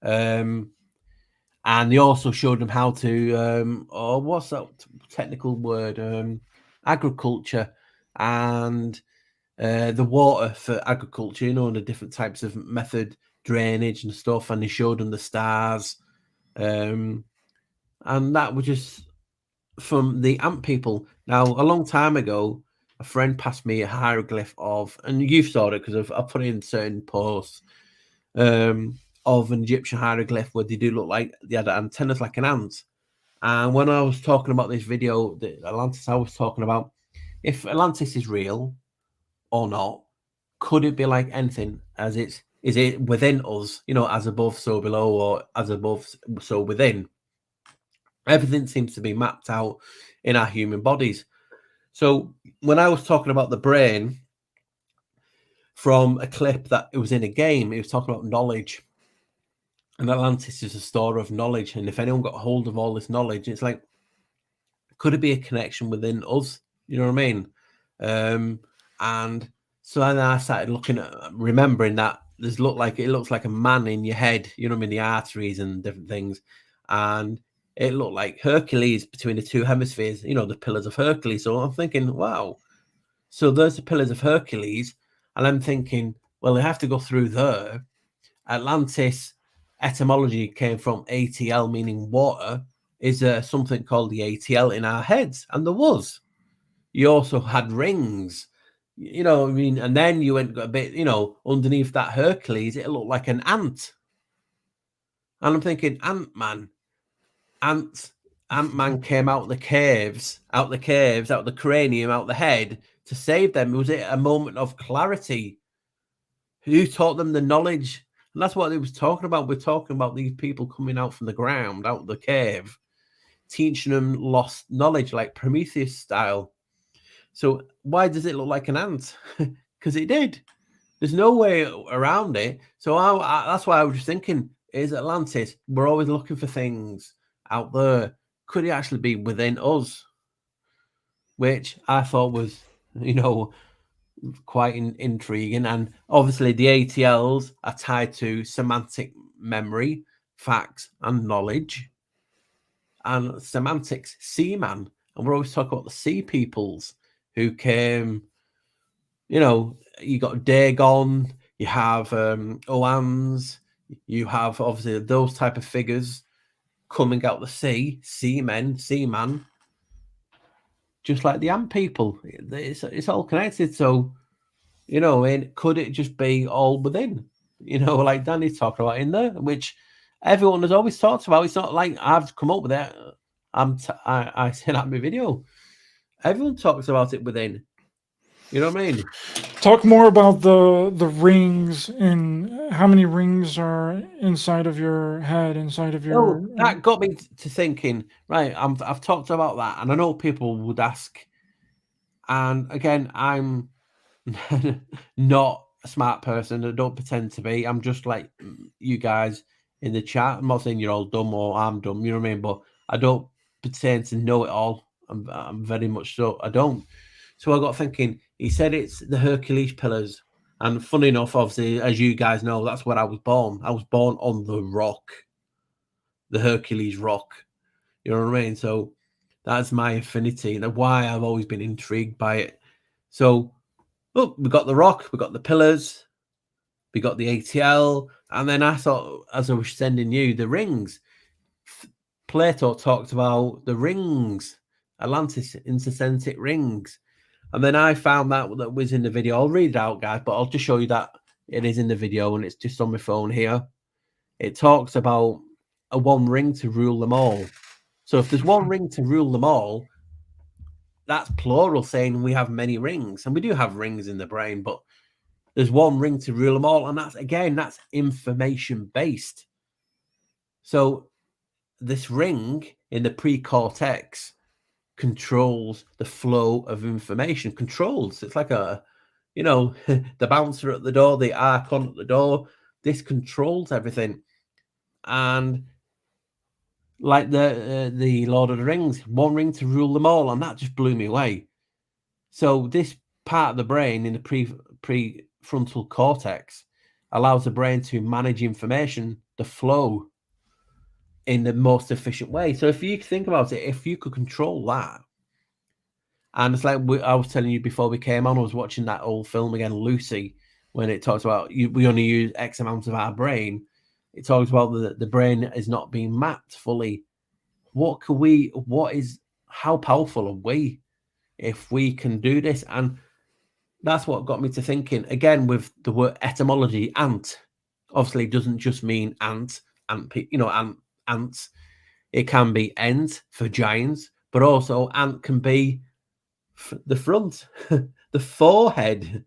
And they also showed them how to, what's that technical word? Agriculture and the water for agriculture, you know, the different types of method, drainage and stuff. And they showed them the stars. And that was just from the ant people. Now, a long time ago, a friend passed me a hieroglyph of, and you saw it because I've put it in certain posts, of an Egyptian hieroglyph where they do look like they had antennas like an ant. And when I was talking about this video, the Atlantis, I was talking about if Atlantis is real or not, could it be like anything? Is it within us, you know, as above, so below, or as above, so within? Everything seems to be mapped out in our human bodies. So when I was talking about the brain from a clip that it was in a game, it was talking about knowledge. And Atlantis is a store of knowledge. And if anyone got hold of all this knowledge, it's like, could it be a connection within us? You know what I mean? And so then I started looking at, remembering that it looks like a man in your head, you know what I mean? The arteries and different things. And it looked like Hercules between the 2 hemispheres, you know, the pillars of Hercules. So I'm thinking, wow. So there's the pillars of Hercules. And I'm thinking, well, they have to go through there. Atlantis etymology came from ATL, meaning water. Is there something called the ATL in our heads? And there was. You also had rings, you know what I mean? And then you went a bit, you know, underneath that Hercules, it looked like an ant. And I'm thinking, Ant-Man came out the caves, out the cranium, out the head to save them. Was it a moment of clarity? Who taught them the knowledge? And that's what they was talking about. We're talking about these people coming out from the ground, out of the cave, teaching them lost knowledge, like Prometheus style. So why does it look like an ant? Because it did. There's no way around it. So that's why I was just thinking, is Atlantis, we're always looking for things out there. Could it actually be within us? Which I thought was, you know, quite intriguing. And obviously the ATLs are tied to semantic memory, facts, and knowledge. And semantics, seaman. And we're always talking about the sea peoples who came, you know, you got Dagon, you have Oans, you have obviously those type of figures coming out the sea, seaman, just like the ant people. It's all connected. So, you know, could it just be all within? You know, like Danny's talking about in there, which everyone has always talked about. It's not like I've come up with it. I said that in my video. Everyone talks about it within. You know what I mean? Talk more about the rings and how many rings are inside of your head, inside of your. That got me to thinking. Right, I've talked about that, and I know people would ask. And again, I'm not a smart person. I don't pretend to be. I'm just like you guys in the chat. I'm not saying you're all dumb or I'm dumb. You know what I mean? But I don't pretend to know it all. I'm very much so. I don't. So I got thinking. He said it's the Hercules pillars, and funny enough, obviously, as you guys know, that's where I was born. I was born on the rock, the Hercules rock. You know what I mean? So That's my affinity and why I've always been intrigued by it. So, look, we got the rock, we got the pillars, we got the ATL, and then I thought, as I was sending you the rings, Plato talked about the rings, Atlantis intercentric rings. And then I found that was in the video. I'll read it out, guys, but I'll just show you that it is in the video and it's just on my phone here. It talks about a one ring to rule them all. So if there's one ring to rule them all, that's plural, saying we have many rings. And we do have rings in the brain, but there's one ring to rule them all. And that's, again, that's information based. So this ring in the pre-cortex controls the flow of information. Controls. It's like a, you know, the bouncer at the door, the archon at the door. This controls everything. And like the Lord of the Rings, one ring to rule them all, and that just blew me away. So this part of the brain in the prefrontal cortex allows the brain to manage information, the flow, in the most efficient way. So if you think about it, if you could control that, and it's like I was telling you before we came on, I was watching that old film again, Lucy, when it talks about we only use X amount of our brain. It talks about the brain is not being mapped fully. How powerful are we if we can do this? And that's what got me to thinking, again, with the word etymology, ant, obviously doesn't just mean ants. It can be ent for giants, but also ant can be the front, the forehead.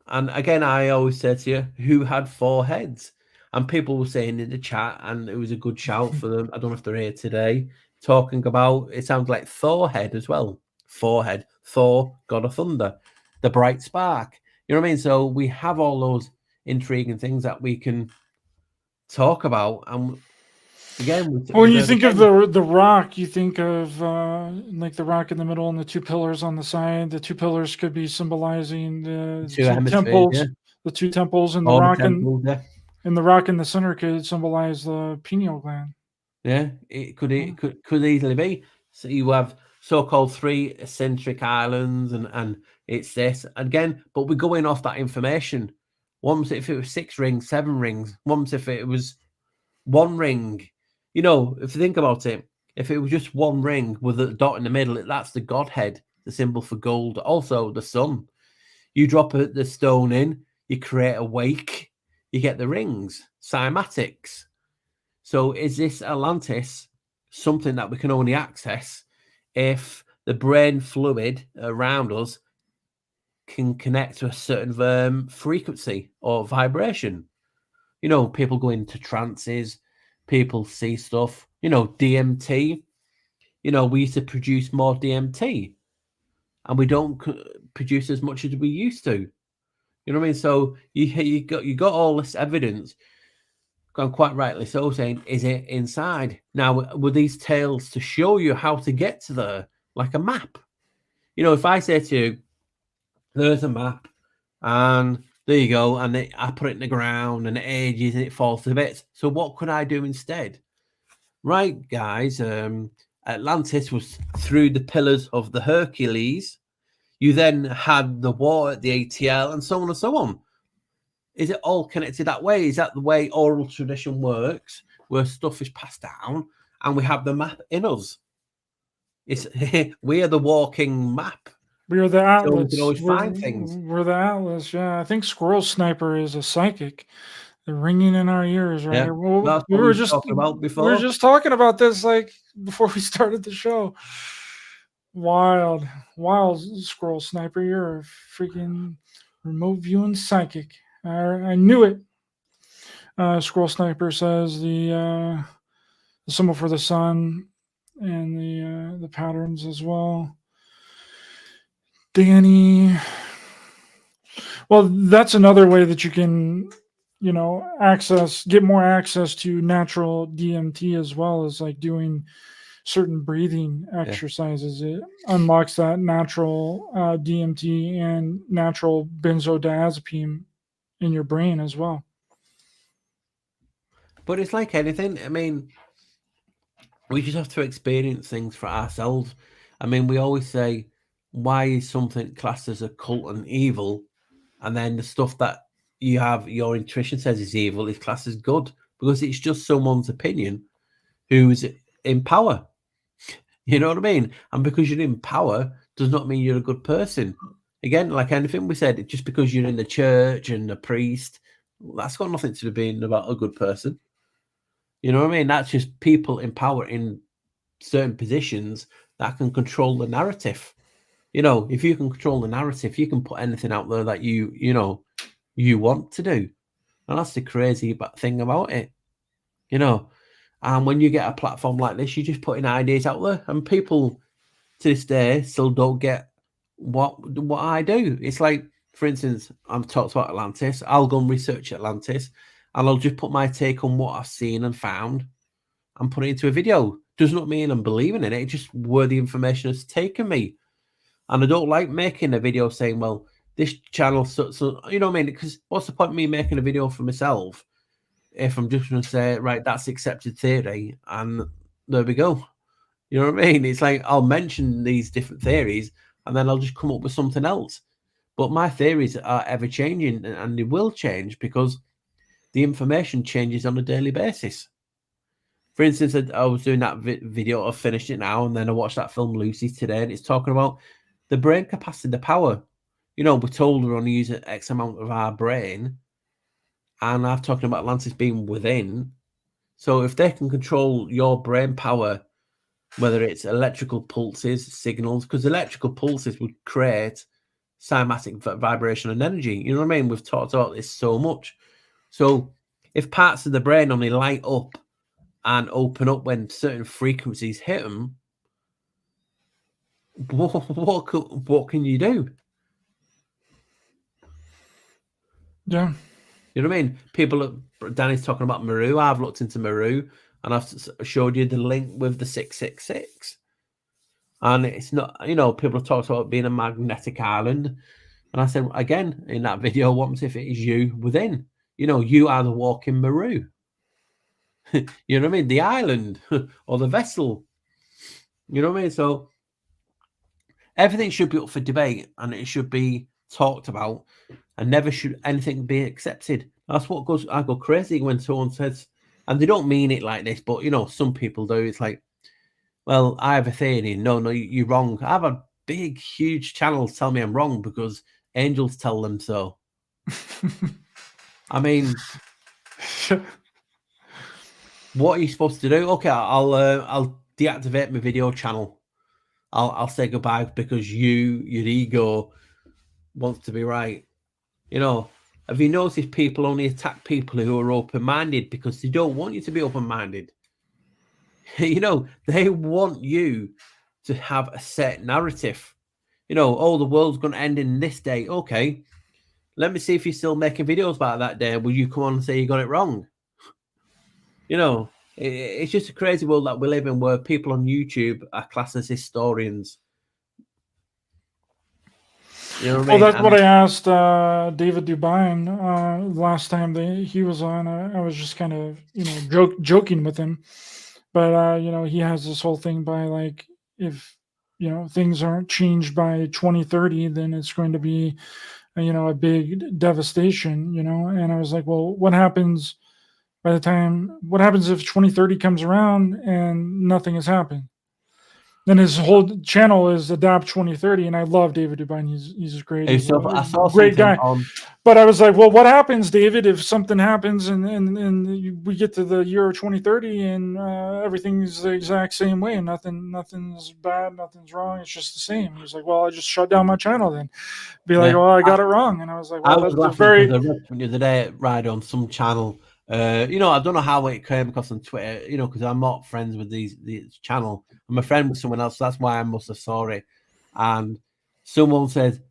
And again, I always say to you, who had four heads? And people were saying in the chat, and it was a good shout for them. I don't know if they're here today, talking about, it sounds like Thor head as well. Forehead, Thor, god of thunder, the bright spark. You know what I mean? So we have all those intriguing things that we can talk about. And again, when you think of the rock, you think of like the rock in the middle and the two pillars on the side. The two pillars could be symbolizing the two temples. Yeah. The two temples, and the rock and the rock in the center could symbolize the pineal gland. Yeah, it could easily be. So you have so-called three eccentric islands, and it's this again. But we're going off that information. Once if it was 6 rings, 7 rings. Once if it was 1 ring. You know, if you think about it, if it was just 1 ring with a dot in the middle, that's the Godhead, the symbol for gold. Also, the sun. You drop the stone in, you create a wake, you get the rings, cymatics. So is this Atlantis something that we can only access if the brain fluid around us can connect to a certain frequency or vibration? You know, people go into trances, people see stuff, you know, DMT. You know, we used to produce more DMT and we don't produce as much as we used to. You know what I mean? So you got all this evidence, and quite rightly so, saying, is it inside? Now, were these tales to show you how to get to there, like a map? You know, if I say to you, there's a map, and there you go, and I put it in the ground, and it ages, and it falls to bits. So what could I do instead? Right, guys, Atlantis was through the pillars of the Hercules. You then had the war at the ATL, and so on and so on. Is it all connected that way? Is that the way oral tradition works, where stuff is passed down and we have the map in us? We are the walking map. We are the atlas. So we can always find things. We're the atlas, yeah. I think Squirrel Sniper is a psychic. They're ringing in our ears right here. Well, that's what we were just talking about before. We were just talking about this like before we started the show. Wild Squirrel Sniper. You're a freaking remote viewing psychic. I knew it. Squirrel Sniper says the symbol for the sun and the patterns as well. Danny. Well, that's another way that you can, you know, get more access to natural DMT as well as like doing certain breathing exercises. It unlocks that natural DMT and natural benzodiazepine in your brain as well. But it's like anything. I mean, We just have to experience things for ourselves. I mean, we always say, why is something classed as a cult and evil? And then the stuff that you have, your intuition says is evil, is classed as good, because it's just someone's opinion who's in power. You know what I mean? And because you're in power does not mean you're a good person. Again, like anything we said, just because you're in the church and a priest, that's got nothing to do being about a good person. You know what I mean? That's just people in power in certain positions that can control the narrative. You know, if you can control the narrative, you can put anything out there that you want to do. And that's the crazy thing about it. You know, and when you get a platform like this, you're just putting ideas out there, and people to this day still don't get what I do. It's like, for instance, I'm talked about Atlantis. I'll go and research Atlantis, and I'll just put my take on what I've seen and found, and put it into a video. Does not mean I'm believing in it. It's just where the information has taken me. And I don't like making a video saying, well, this channel, so you know what I mean? Because what's the point of me making a video for myself if I'm just going to say, right, that's accepted theory, and there we go. You know what I mean? It's like I'll mention these different theories, and then I'll just come up with something else. But my theories are ever changing, and they will change because the information changes on a daily basis. For instance, I was doing that video, I've finished it now, and then I watched that film Lucy today, and it's talking about the brain capacity, the power. You know, we're told we're only using X amount of our brain, and I'm talking about Atlantis being within. So if they can control your brain power, whether it's electrical pulses, signals, because electrical pulses would create cymatic vibration and energy. You know what I mean? We've talked about this so much. So if parts of the brain only light up and open up when certain frequencies hit them, what can you do? Yeah. You know what I mean? Danny's talking about Maru. I've looked into Maru, and I've showed you the link with the 666. And it's not, you know, people have talked about being a magnetic island. And I said, again, in that video, what happens if it is you within? You know, you are the walking Maru. You know what I mean? The island or the vessel. You know what I mean? So everything should be up for debate, and it should be talked about, and never should anything be accepted. That's what I go crazy when someone says, and they don't mean it like this, but you know, some people do. It's like, well, I have a theory. No, you're wrong. I have a big, huge channels tell me I'm wrong because angels tell them so. I mean, what are you supposed to do? Okay, I'll deactivate my video channel. I'll say goodbye because your ego wants to be right. You know, have you noticed people only attack people who are open-minded because they don't want you to be open-minded? You know, they want you to have a set narrative. You know, oh, the world's going to end in this day. Okay, let me see if you're still making videos about that day. Will you come on and say you got it wrong? You know, it's just a crazy world that we live in where people on YouTube are classed as historians. You know what I mean? Well, that's what I asked David Dubine last time he was on. I was just kind of, joking with him. But, he has this whole thing by like, if, things aren't changed by 2030, then it's going to be, a big devastation, and I was like, well, what happens what happens if 2030 comes around and nothing has happened? Then his whole channel is Adapt 2030, and I love David Dubine. He's great. He's I saw a great guy. On... But I was like, well, what happens, David, if something happens and we get to the year 2030 and everything's the exact same way? Nothing's bad, nothing's wrong. It's just the same. He was like, well, I just shut down my channel then. Be like, oh, I got it wrong. And I was like, well, I was that's very. I read the other day at Ryder on some channel. I don't know how it came across on Twitter, because I'm not friends with these channel. I'm a friend with someone else, so that's why I must have saw it. And someone said,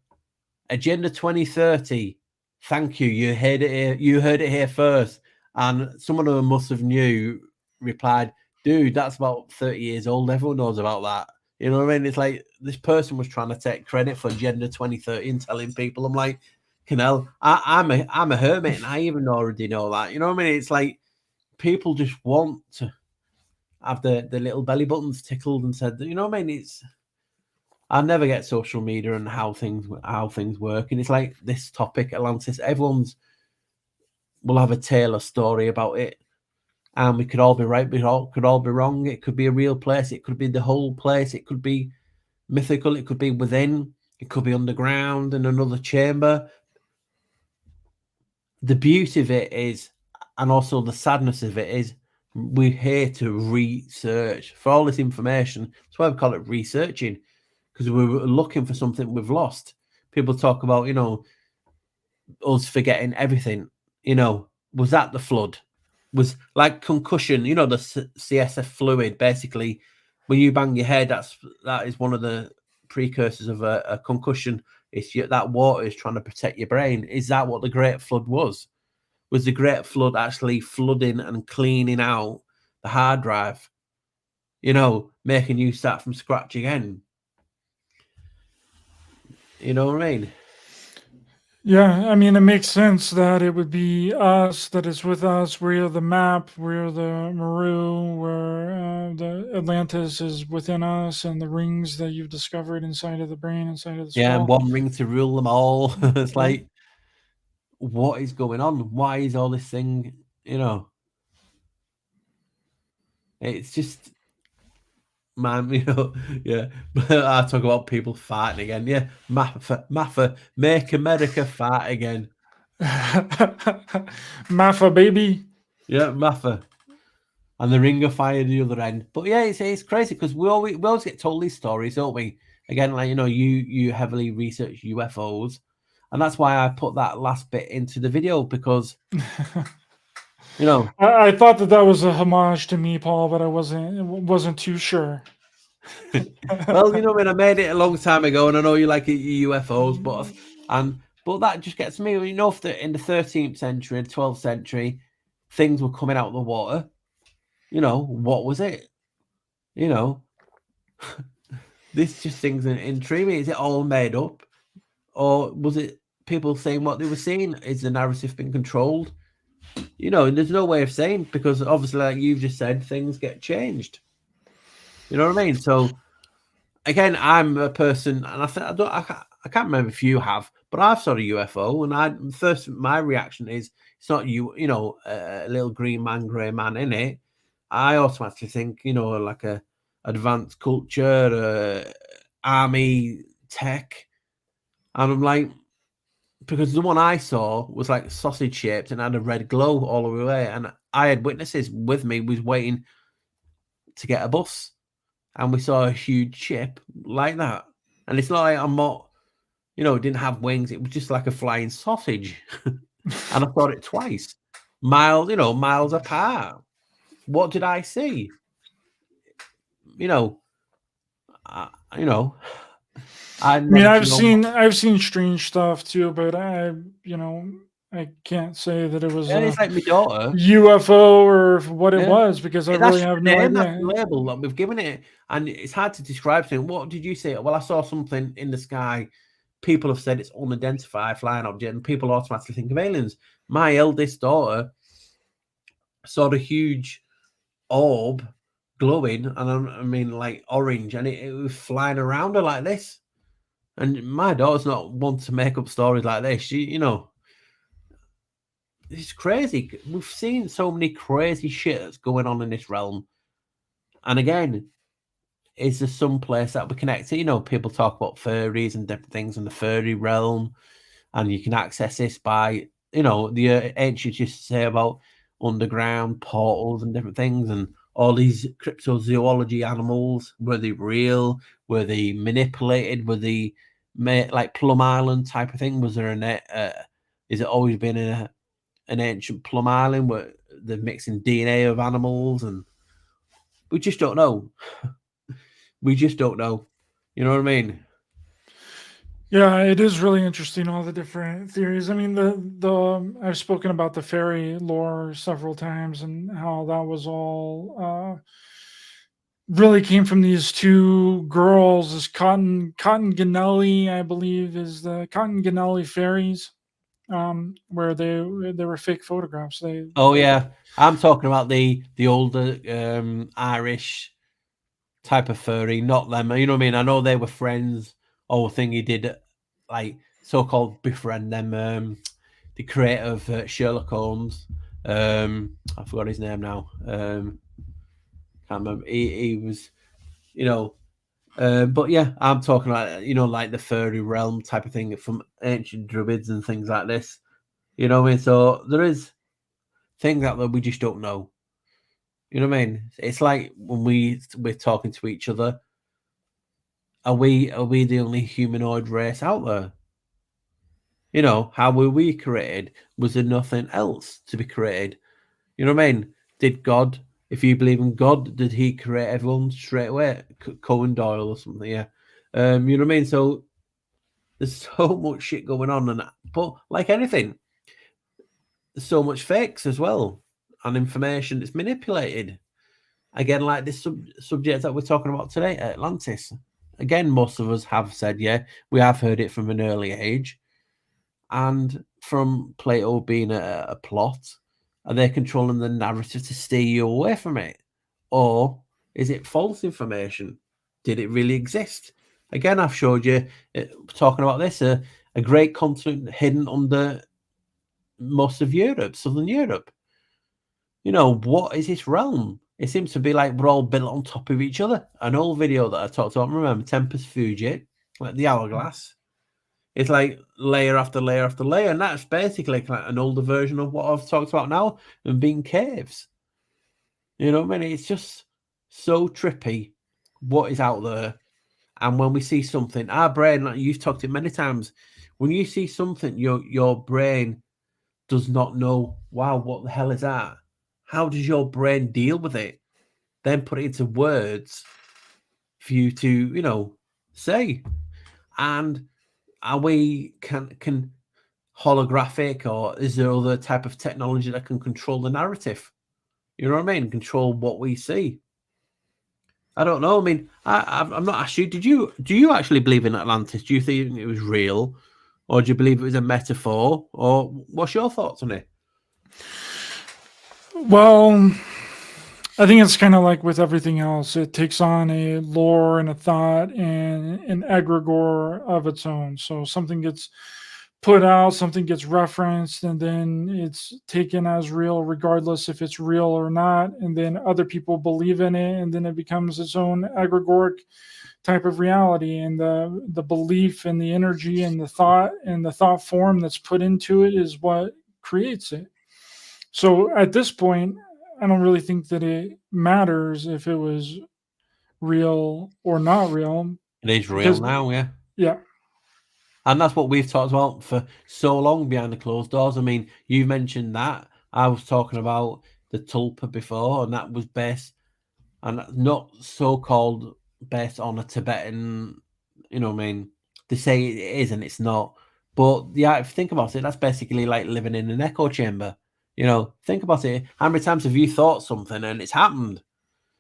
Agenda 2030, thank you. You heard it here. You heard it here first. And someone who must have replied, dude, that's about 30 years old. Everyone knows about that. You know what I mean? It's like this person was trying to take credit for Agenda 2030 and telling people, I'm like, Canel, I'm a hermit and I even already know that. You know what I mean? It's like people just want to have the little belly buttons tickled and said, you know what I mean? I never get social media and how things work, and it's like this topic, Atlantis. Everyone's will have a tale or story about it, and we could all be right, we could all be wrong. It could be a real place, it could be the whole place, it could be mythical, it could be within, it could be underground in another chamber. The beauty of it is, and also the sadness of it is, we're here to research for all this information. That's why we call it researching, because we're looking for something we've lost. People talk about, you know, us forgetting everything. You know, was that the flood? Was like concussion, you know, the CSF fluid, basically, when you bang your head, that is one of the precursors of a concussion. It's that water is trying to protect your brain. Is that what the Great Flood was? Was the Great Flood actually flooding and cleaning out the hard drive? You know, making you start from scratch again. You know what I mean? Yeah, I mean, it makes sense that it would be us, that is with us. We're the map, we're the Maru, where the Atlantis is within us, and the rings that you've discovered inside of the brain, inside of the skull. Yeah, and one ring to rule them all. It's like, what is going on? Why is all this thing, you know? It's just, man, you know, yeah. I talk about people farting again. Yeah, Maffa, make America fart again. Maffa, baby. Yeah, Maffa. And the ring of fire the other end. But yeah, it's crazy because we always get told these stories, don't we? Again, like, you know, you heavily research UFOs, and that's why I put that last bit into the video, because you know, I thought that was a homage to me, Paul, but I wasn't too sure. well, you know, when I made it a long time ago, and I know you like UFOs, but that just gets me. You know, if in the 13th century and 12th century, things were coming out of the water. You know, what was it? You know, this just things intrigue me. Is it all made up, or was it people saying what they were seeing? Is the narrative been controlled? You know, and there's no way of saying, because obviously, like you've just said, things get changed. You know what I mean? So again, I'm a person, and I can't remember if you have, but I've saw a UFO, and my reaction is, it's not you know, a little green man, grey man in it. I automatically think, you know, like a advanced culture, army tech, and I'm like, because the one I saw was like sausage shaped and had a red glow all the way, and I had witnesses with me, was waiting to get a bus, and we saw a huge ship like that. And it's not like I'm not, you know, it didn't have wings. It was just like a flying sausage. And I saw it twice, miles apart. What did I see? You know, I mean, I've seen strange stuff too, but I can't say that it was it's like my daughter UFO or what it was, because I really have no idea. That's the label that we've given it, and it's hard to describe things. What did you say? Well, I saw something in the sky. People have said it's unidentified flying object, and people automatically think of aliens. My eldest daughter saw a huge orb glowing, and I mean like orange, and it was flying around her like this. And my daughter's not one to make up stories like this. She, you know, it's crazy. We've seen so many crazy shit that's going on in this realm. And again, is there some place that we connect to? You know, people talk about furries and different things in the furry realm, and you can access this by, you know, the ancients used to say about underground portals and different things, and all these cryptozoology animals. Were they real? Were they manipulated? Were they like Plum Island type of thing? Was there is it always been an ancient Plum Island where they're mixing DNA of animals? And we just don't know. We just don't know. You know what I mean? Yeah, it is really interesting, all the different theories. I mean, the I've spoken about the fairy lore several times, and how that was all really came from these two girls. This Cotton Ganelli, I believe, is the Cotton Ganelli fairies. where they were fake photographs. Oh yeah, I'm talking about the older Irish type of furry, not them. You know what I mean? I know they were friends. Whole thing he did, like so-called befriend them. The creator of Sherlock Holmes. I forgot his name now. Can't remember. He was, you know. But yeah, I'm talking about, you know, like the furry realm type of thing from ancient druids and things like this. You know what I mean? So there is things out there we just don't know. You know what I mean? It's like when we're talking to each other. Are we the only humanoid race out there? You know, how were we created? Was there nothing else to be created? You know what I mean? Did God, if you believe in God, did he create everyone straight away? Conan Doyle or something, yeah. You know what I mean? So there's so much shit going on, but like anything, there's so much fakes as well, and information that's manipulated. Again, like this subject that we're talking about today, Atlantis. Again, most of us have said, yeah, we have heard it from an early age. And from Plato being a plot, are they controlling the narrative to steer you away from it? Or is it false information? Did it really exist? Again, I've showed you, talking about this, a great continent hidden under most of Europe, Southern Europe. You know, what is this realm? It seems to be like we're all built on top of each other. An old video that I talked about, remember, Tempest Fugit, like the hourglass. It's like layer after layer after layer, and that's basically like an older version of what I've talked about now, and being caves. You know what I mean? It's just so trippy what is out there. And when we see something, our brain, like you've talked it many times, when you see something, your brain does not know, wow, what the hell is that? How does your brain deal with it? Then put it into words for you to, you know, say. And are we can holographic, or is there other type of technology that can control the narrative? You know what I mean? Control what we see. I don't know. I mean, I'm not asked you. Do you actually believe in Atlantis? Do you think it was real, or do you believe it was a metaphor? Or what's your thoughts on it? Well, I think it's kind of like with everything else. It takes on a lore and a thought and an egregore of its own. So something gets put out, something gets referenced, and then it's taken as real, regardless if it's real or not. And then other people believe in it, and then it becomes its own egregoric type of reality. And the belief and the energy and the thought form that's put into it is what creates it. So at this point, I don't really think that it matters if it was real or not real, It is real because now, yeah. yeah, And that's what we've talked about for so long behind the closed doors. I mean, you mentioned that. I was talking about the tulpa before, and that was based, and not so-called based on a Tibetan, you know what I mean? They say it is and it's not. But yeah, if you think about it, that's basically like living in an echo chamber. You know, think about it. How many times have you thought something and it's happened?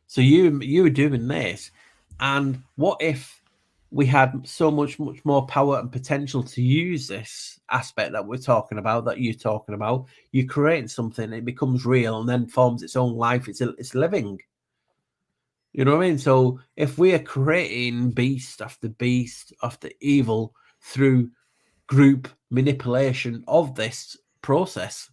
So you were doing this, and what if we had so much more power and potential to use this aspect that we're talking about, that you're talking about? You create something, it becomes real, and then forms its own life. It's living. You know what I mean? So if we are creating beast after evil through group manipulation of this process,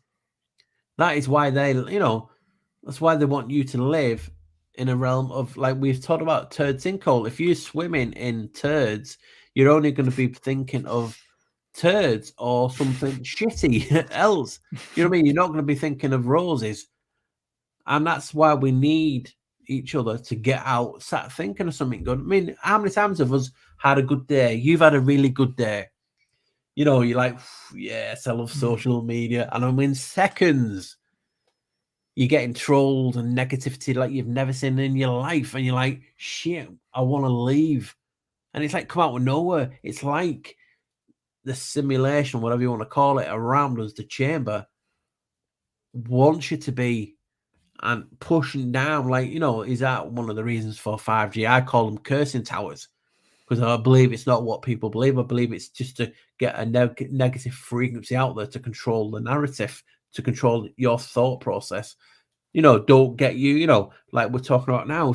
that is why that's why they want you to live in a realm of, like we've talked about, turd sinkhole. If you're swimming in turds, you're only going to be thinking of turds or something shitty else. You know what I mean? You're not going to be thinking of roses. And that's why we need each other to get out, start thinking of something good. I mean, how many times have us had a good day? You've had a really good day. You know, you're like, yes, I love social media. And I mean, seconds, you're getting trolled and negativity like you've never seen in your life. And you're like, shit, I want to leave. And it's like, come out of nowhere. It's like the simulation, whatever you want to call it, around us, the chamber, wants you to be, and pushing down, like, you know, is that one of the reasons for 5G? I call them cursing towers. because I believe it's not what people believe. I believe it's just to get a negative frequency out there to control the narrative, to control your thought process. Don't get you, like we're talking about now.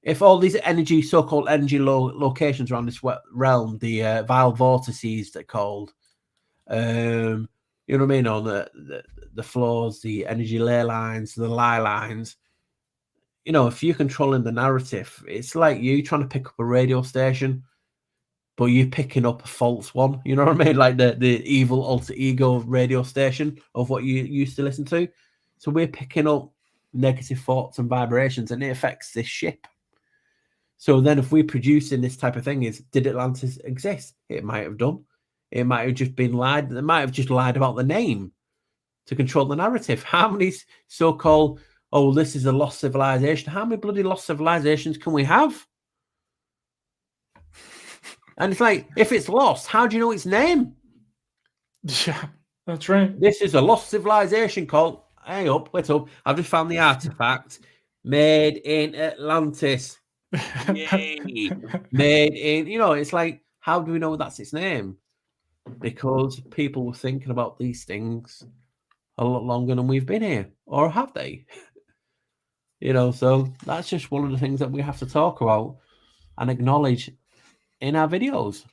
If all these so-called energy locations around this realm, the vile vortices they're called, you know what I mean, on the floors, the energy ley lines, the lie lines, if you're controlling the narrative, it's like you trying to pick up a radio station, but you're picking up a false one. You know what I mean? Like the evil alter ego radio station of what you used to listen to. So we're picking up negative thoughts and vibrations, and it affects this ship. So then if we're producing this type of thing, did Atlantis exist? It might have done. It might have just been lied. They might have just lied about the name to control the narrative. How many so-called, this is a lost civilization? How many bloody lost civilizations can we have? And it's like, if it's lost, how do you know its name? Yeah, that's right. This is a lost civilization called, wait up. I've just found the artifact made in Atlantis. Yay. Made in, it's like, how do we know that's its name? Because people were thinking about these things a lot longer than we've been here, or have they? So that's just one of the things that we have to talk about and acknowledge in our videos.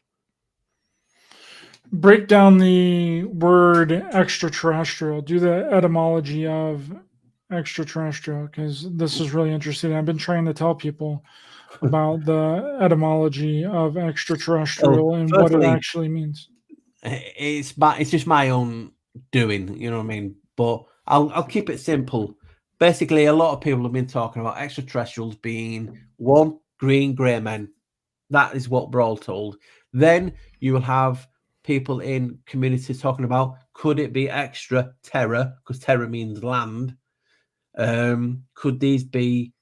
Break down the word extraterrestrial. Do the etymology of extraterrestrial, because this is really interesting. I've been trying to tell people about the etymology of extraterrestrial and what it actually means. It's just my own doing, you know what I mean? But I'll keep it simple. Basically, a lot of people have been talking about extraterrestrials being one, green grey men. That is what we're all told. Then you will have people in communities talking about, could it be extra terra? Because terra means land. Could these be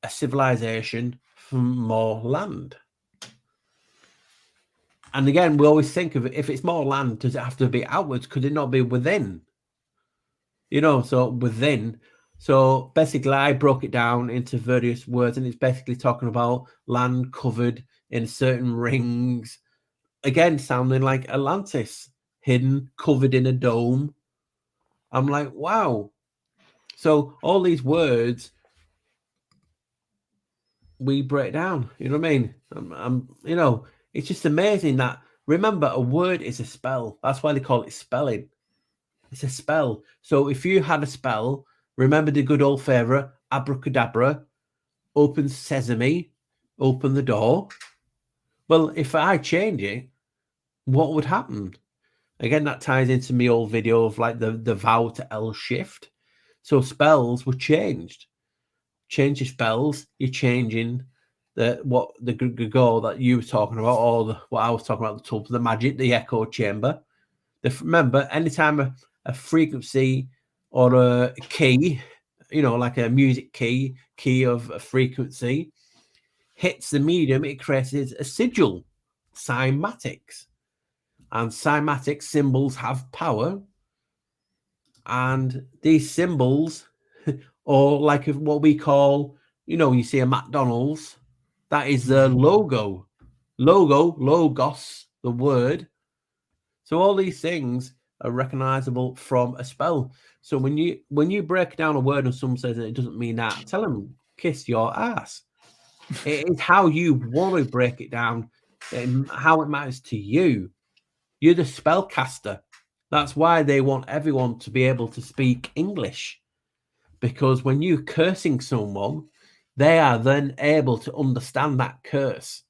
a civilization from more land? And again, we always think of it, if it's more land, does it have to be outwards? Could it not be within? So within. So basically, I broke it down into various words, and it's basically talking about land covered in certain rings. Again, sounding like Atlantis, hidden, covered in a dome. I'm like, wow. So all these words, we break down. You know what I mean? It's just amazing that, remember, a word is a spell. That's why they call it spelling. It's a spell. So if you had a spell, remember the good old favorite, abracadabra, open sesame, open the door. Well, if I change it, what would happen? Again, that ties into my old video of like the vowel to L shift. So spells were changed. Change your spells, you're changing the go that you were talking about, or what I was talking about, the tub, the magic, the echo chamber. Remember, anytime a frequency or a key, like a music key of a frequency, hits the medium, it creates a sigil, cymatics. And cymatic symbols have power. And these symbols, or like what we call, you see a McDonald's, that is the logo. Logos, the word. So all these things are recognizable from a spell. So when you break down a word and someone says it doesn't mean that, tell them, kiss your ass. It is how you want to break it down, and how it matters to you. You're the spellcaster. That's why they want everyone to be able to speak English. Because when you're cursing someone, they are then able to understand that curse.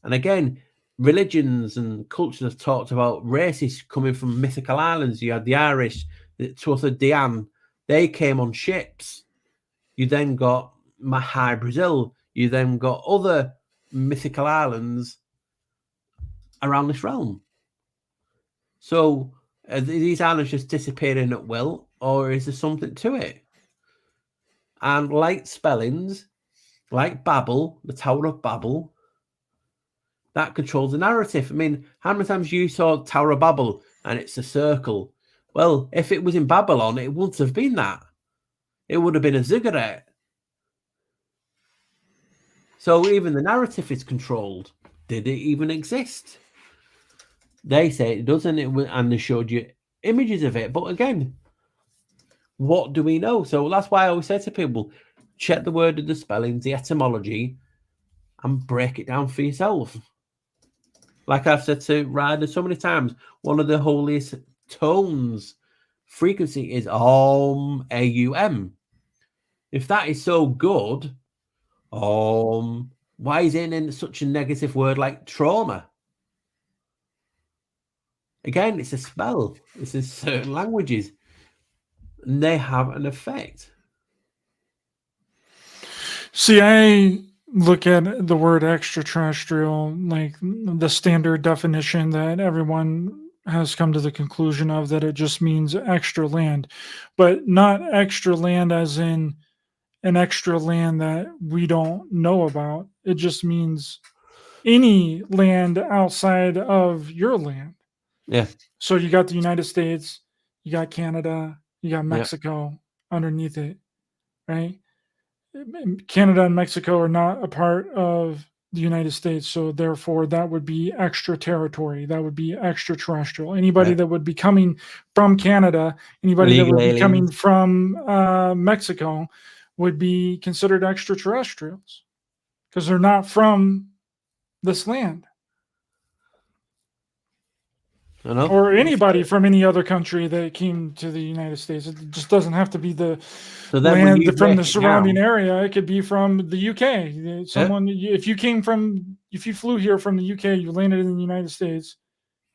And again, religions and cultures have talked about races coming from mythical islands. You had the Irish, the Tuatha De Danann. They came on ships. You then got Mahai Brazil. You then got other mythical islands around this realm. So are these islands just disappearing at will, or is there something to it? And like spellings, like Babel, the Tower of Babel, that controls the narrative. I mean, how many times you saw Tower of Babel and it's a circle? Well, if it was in Babylon, it wouldn't have been that. It would have been a ziggurat. So even the narrative is controlled. Did it even exist? They say it doesn't, and they showed you images of it. But again, what do we know? So that's why I always say to people, check the word of the spellings, the etymology, and break it down for yourself. Like I've said to Ryder so many times, one of the holiest tones, frequency is AUM. If that is so good, why is it in such a negative word like trauma? Again, it's a spell. It's in certain languages, and they have an effect. See, I look at the word extraterrestrial like the standard definition that everyone has come to the conclusion of, that it just means extra land, but not extra land as in an extra land that we don't know about. It just means any land outside of your land. Yeah. So you got the United States, you got Canada, you got Mexico underneath it, right? Canada and Mexico are not a part of the United States, so therefore that would be extra territory. That would be extraterrestrial. Anybody that would be coming from Canada, anybody Illegal that would be coming aliens. from Mexico, would be considered extraterrestrials because they're not from this land. I know. Or anybody from any other country that came to the United States. It just doesn't have to be the land from the surrounding area. It could be from the UK. Someone, if you flew here from the UK, you landed in the United States,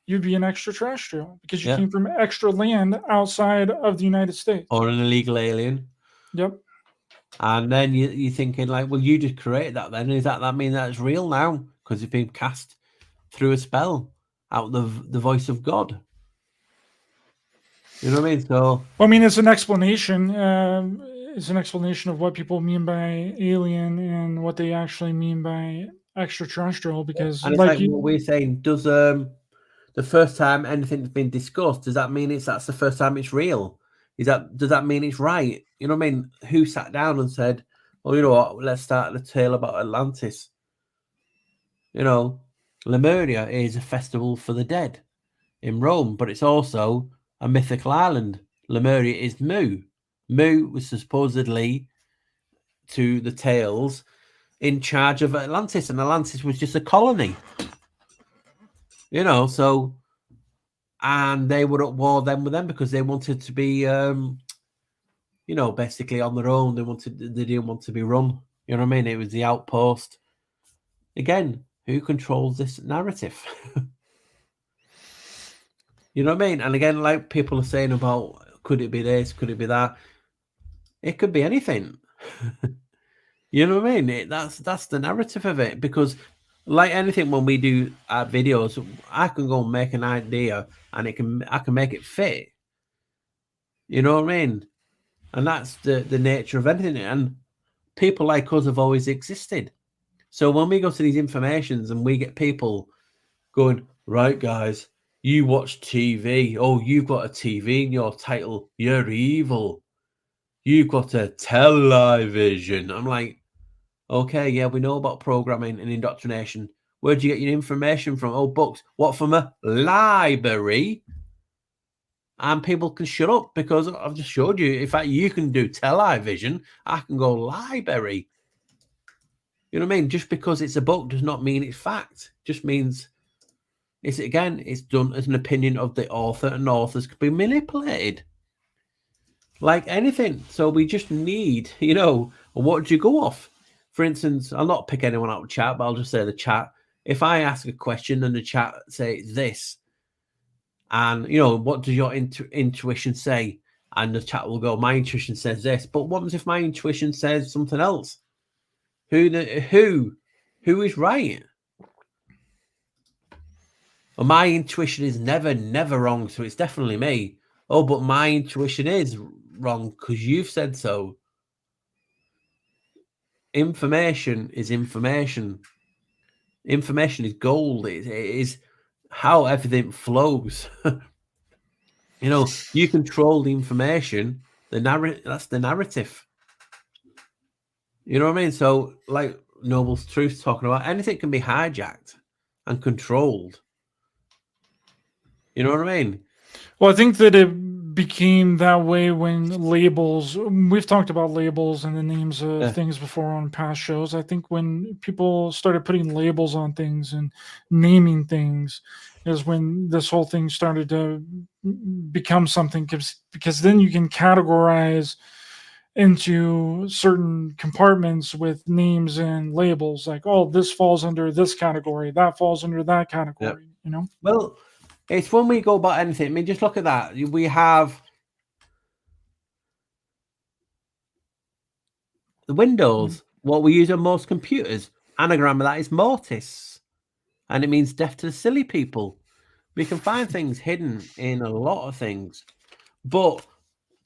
you'd be an extraterrestrial because you came from extra land outside of the United States. Or an illegal alien. Yep. And then you're thinking like, well, you just created that then. Does that mean that it's real now? Because it's been cast through a spell out of the voice of God. You know what I mean? So, well, I mean, it's an explanation. It's an explanation of what people mean by alien and what they actually mean by extraterrestrial. Because, and it's like what we're saying, does the first time anything's been discussed, does that mean that's the first time it's real? Does that mean it's right? You know what I mean? Who sat down and said, well, you know what, let's start the tale about Atlantis. You know, Lemuria is a festival for the dead in Rome, but it's also a mythical island. Lemuria is Mu. Mu was supposedly, to the tales, in charge of Atlantis, and Atlantis was just a colony. You know, so, and they were at war then with them because they wanted to be, you know, basically on their own. They didn't want to be run. You know what I mean? It was the outpost. Again, who controls this narrative? You know what I mean? And again, like people are saying about, could it be this? Could it be that? It could be anything. You know what I mean? That's the narrative of it. Because like anything, when we do our videos, I can go and make an idea and I can make it fit. You know what I mean? And that's the nature of anything. And people like us have always existed. So when we go to these informations and we get people going, right, guys, you watch TV. Oh, you've got a TV in your title. You're evil. You've got a television. I'm like, okay, yeah, we know about programming and indoctrination. Where do you get your information from? Oh, books. What, from a library? And people can shut up because I've just showed you. In fact, you can do television. I can go library. You know what I mean? Just because it's a book does not mean it's fact. Just means it's done as an opinion of the author, and authors can be manipulated like anything. So we just need, you know, what do you go off? For instance, I'll not pick anyone out of chat, but I'll just say the chat. If I ask a question and the chat say this, and you know, what does your intuition say? And the chat will go, my intuition says this. But what if my intuition says something else? Who is right? Well, my intuition is never wrong, so it's definitely me. Oh, but my intuition is wrong because you've said so. Information is information. Information is gold. It is how everything flows. You know, you control the information. That's the narrative. You know what I mean? So, like, Noble's Truth talking about, anything can be hijacked and controlled. You know what I mean? Well, I think that it became that way when labels, we've talked about labels and the names of things before on past shows. I think when people started putting labels on things and naming things is when this whole thing started to become something, because then you can categorize into certain compartments with names and labels, like, oh, this falls under this category, that falls under that category. You know, well, it's when we go about anything. I mean, just look at that. We have the Windows, what we use on most computers. Anagram of that is mortis, and it means death to the silly people. We can find things hidden in a lot of things, but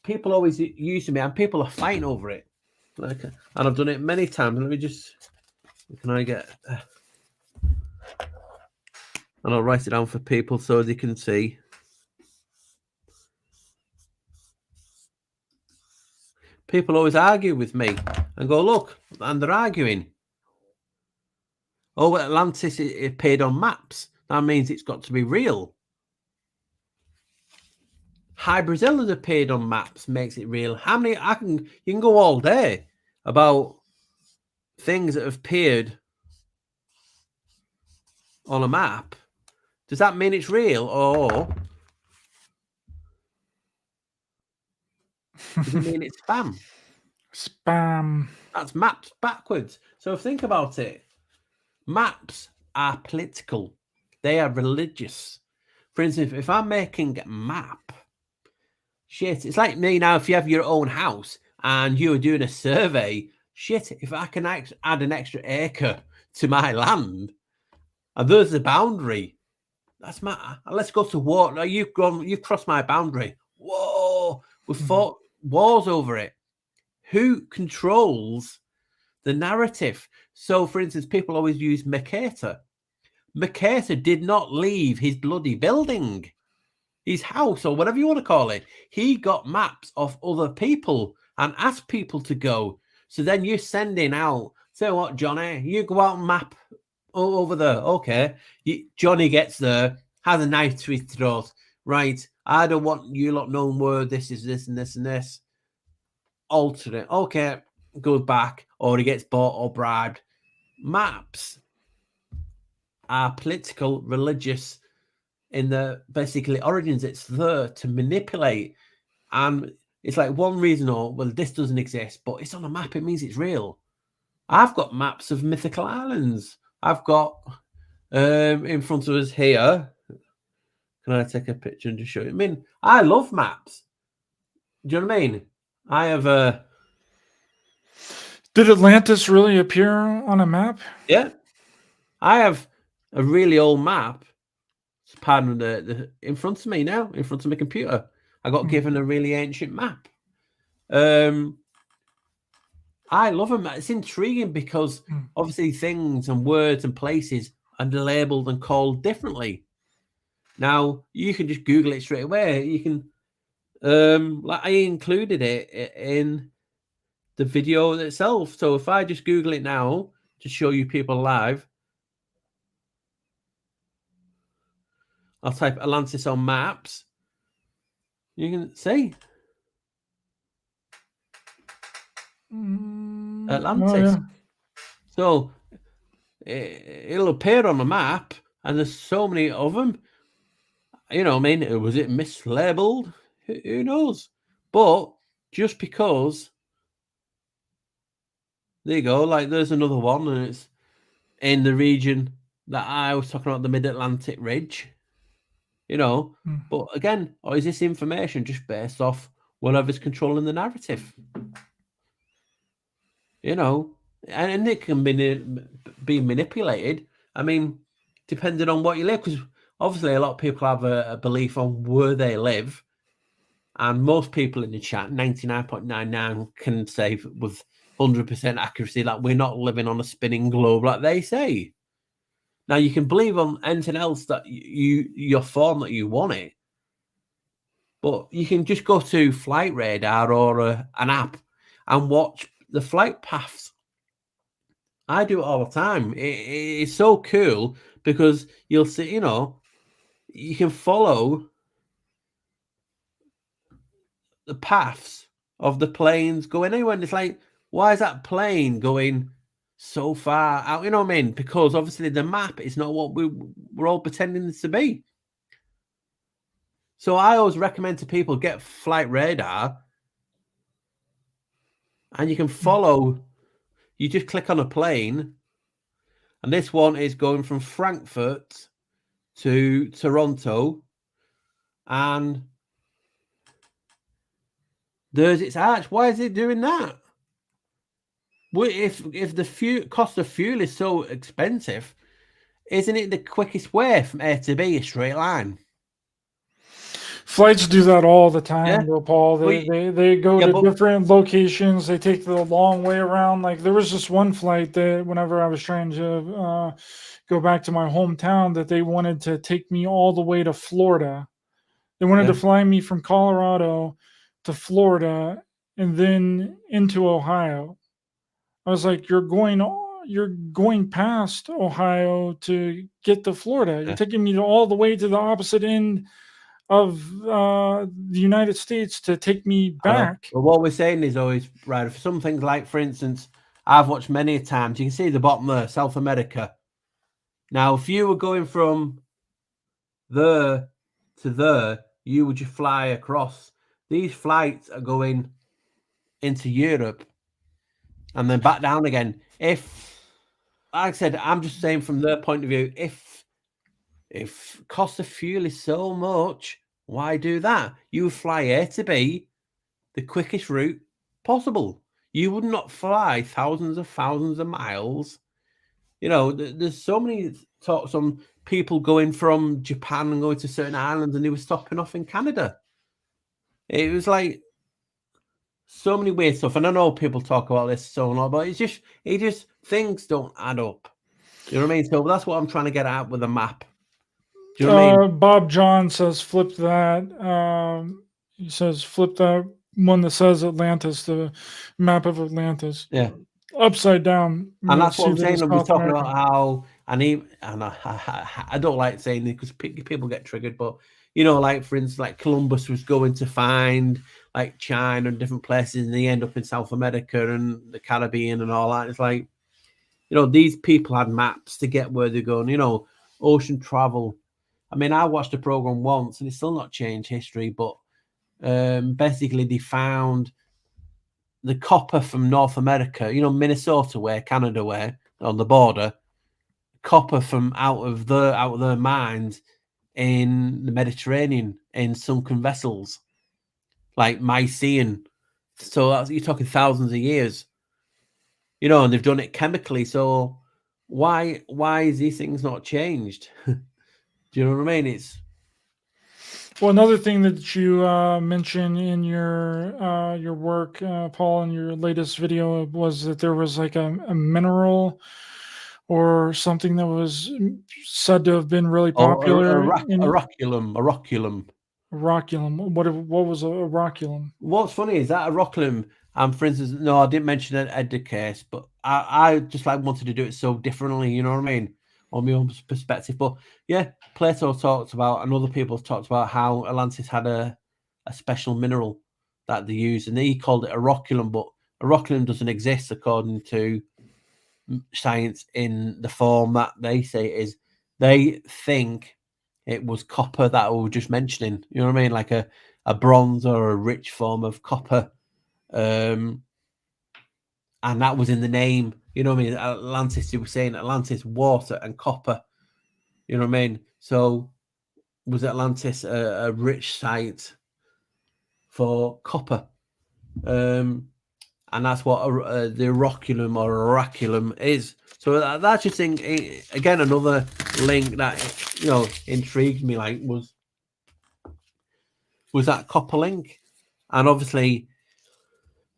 people always use them, and people are fighting over it. Like, and I've done it many times. Let me just, can I get, and I'll write it down for people so they can see. People always argue with me and go, look, and they're arguing. Oh, Atlantis it appeared on maps. That means it's got to be real. High Brazil has appeared on maps, makes it real. How many? You can go all day about things that have appeared on a map. Does that mean it's real, or does it mean it's spam? Spam. That's maps backwards. So think about it. Maps are political. They are religious. For instance, if I'm making a map, shit, it's like me now. If you have your own house and you're doing a survey, shit, if I can add an extra acre to my land, and there's the boundary, that's my. Let's go to war. Now you cross my boundary. Whoa, we've fought wars over it. Who controls the narrative? So, for instance, people always use Mercator. Mercator did not leave his bloody building, his house, or whatever you want to call it. He got maps of other people and asked people to go. So then you're sending out, say what, Johnny, you go out and map over there. Okay. Johnny gets there, has a knife to his throat. Right. I don't want you lot knowing where this is, this and this and this. Alter it. Okay. Goes back, or he gets bought or bribed. Maps are political, religious in the basically origins. It's there to manipulate, and it's like one reason, or well, this doesn't exist, but it's on a map. It means it's real. I've got maps of mythical islands. I've got in front of us here. Can I take a picture and just show you? I mean, I love maps. Do you know what I mean? I have Did Atlantis really appear on a map? Yeah. I have a really old map. Pardon the in front of me now, in front of my computer. I got given a really ancient map. I love them. It's intriguing because obviously things and words and places are labeled and called differently. Now you can just Google it straight away. You can, like I included it in the video itself. So if I just Google it now to show you people live, I'll type Atlantis on maps. You can see Atlantis. Oh, yeah. So it'll appear on the map, and there's so many of them. You know, I mean, was it mislabeled? Who knows? But just because, there you go. Like, there's another one, and it's in the region that I was talking about, the Mid-Atlantic Ridge. You know, but again, or is this information just based off whatever's controlling the narrative? You know, and it can be manipulated. I mean, depending on what you live, because obviously a lot of people have a belief on where they live, and most people in the chat, 99.99, can say with 100% accuracy that we're not living on a spinning globe like they say. Now you can believe on anything else that your form that you want it, but you can just go to Flight Radar or an app and watch the flight paths I do it all the time. It's so cool because you'll see, you know, you can follow the paths of the planes going anywhere. And it's like, why is that plane going so far out? You know what I mean? Because obviously the map is not what we're all pretending it to be. So I always recommend to people get flight radar, and you can follow. You just click on a plane, and this one is going from Frankfurt to Toronto, and there's its arch. Why is it doing that? Well, if the cost of fuel is so expensive, isn't it the quickest way from A to B, a straight line? Flights do that all the time, Yeah. though, Paul. Well, They go yeah, to but different locations. They take the long way around. Like there was this one flight that whenever I was trying to go back to my hometown, that they wanted to take me all the way to Florida. They wanted to yeah, fly me from Colorado to Florida and then into Ohio. I was like, you're going past Ohio to get to Florida. You're yeah. taking me all the way to the opposite end of the United States to take me I know. back. But what we're saying is always right. For some things, like for instance, I've watched many times. You can see the bottom there, South America. Now, if you were going from there to there, you would just fly across. These flights are going into Europe and then back down again. If, like I said, I'm just saying from their point of view, if cost of fuel is so much, why do that? You fly A to B, the quickest route possible. You would not fly thousands of miles. You know, there's so many talks on people going from Japan and going to certain islands, and they were stopping off in Canada. It was like so many weird stuff. And I know people talk about this so and all, but it just things don't add up. You know what I mean? So that's what I'm trying to get at with the map. Do you know what I mean? Bob John says flip that. He says flip that one that says Atlantis, the map of Atlantis. Yeah. Upside down. And You'll that's what see I'm that saying. it's I'm just South talking America. about how, I don't like saying it because people get triggered, but you know, like for instance, like Columbus was going to find like China and different places, and they end up in South America and the Caribbean and all that. It's like, you know, these people had maps to get where they're going. You know, ocean travel. I mean, I watched a program once, and it's still not changed history, but basically they found the copper from North America, you know, Minnesota way, Canada way, on the border, copper from out of their mines in the Mediterranean in sunken vessels, like Mycenaean. So you're talking thousands of years, you know, and they've done it chemically. So why is these things not changed? Do you know what I mean? It's Well, another thing that you mentioned in your work, Paul, in your latest video was that there was like a mineral or something that was said to have been really popular in a rocculum. Rockulum. What was a Rockulum? What's funny is that a Rocklum, for instance, no, I didn't mention an Edda case, but I just like wanted to do it so differently, you know what I mean, on my own perspective. But yeah, Plato talked about, and other people have talked about how Atlantis had a special mineral that they used, and he called it a Rockulum, but a Rockulum doesn't exist according to science in the form that they say it is. They think it was copper that we were just mentioning. You know what I mean? Like a bronze or a rich form of copper. And that was in the name. You know what I mean? Atlantis, you were saying Atlantis, water and copper. You know what I mean? So was Atlantis a rich site for copper? And that's what the Rocculum or Oraculum is. So that's just thing. Again, another link that, you know, intrigued me. Like was that copper link, and obviously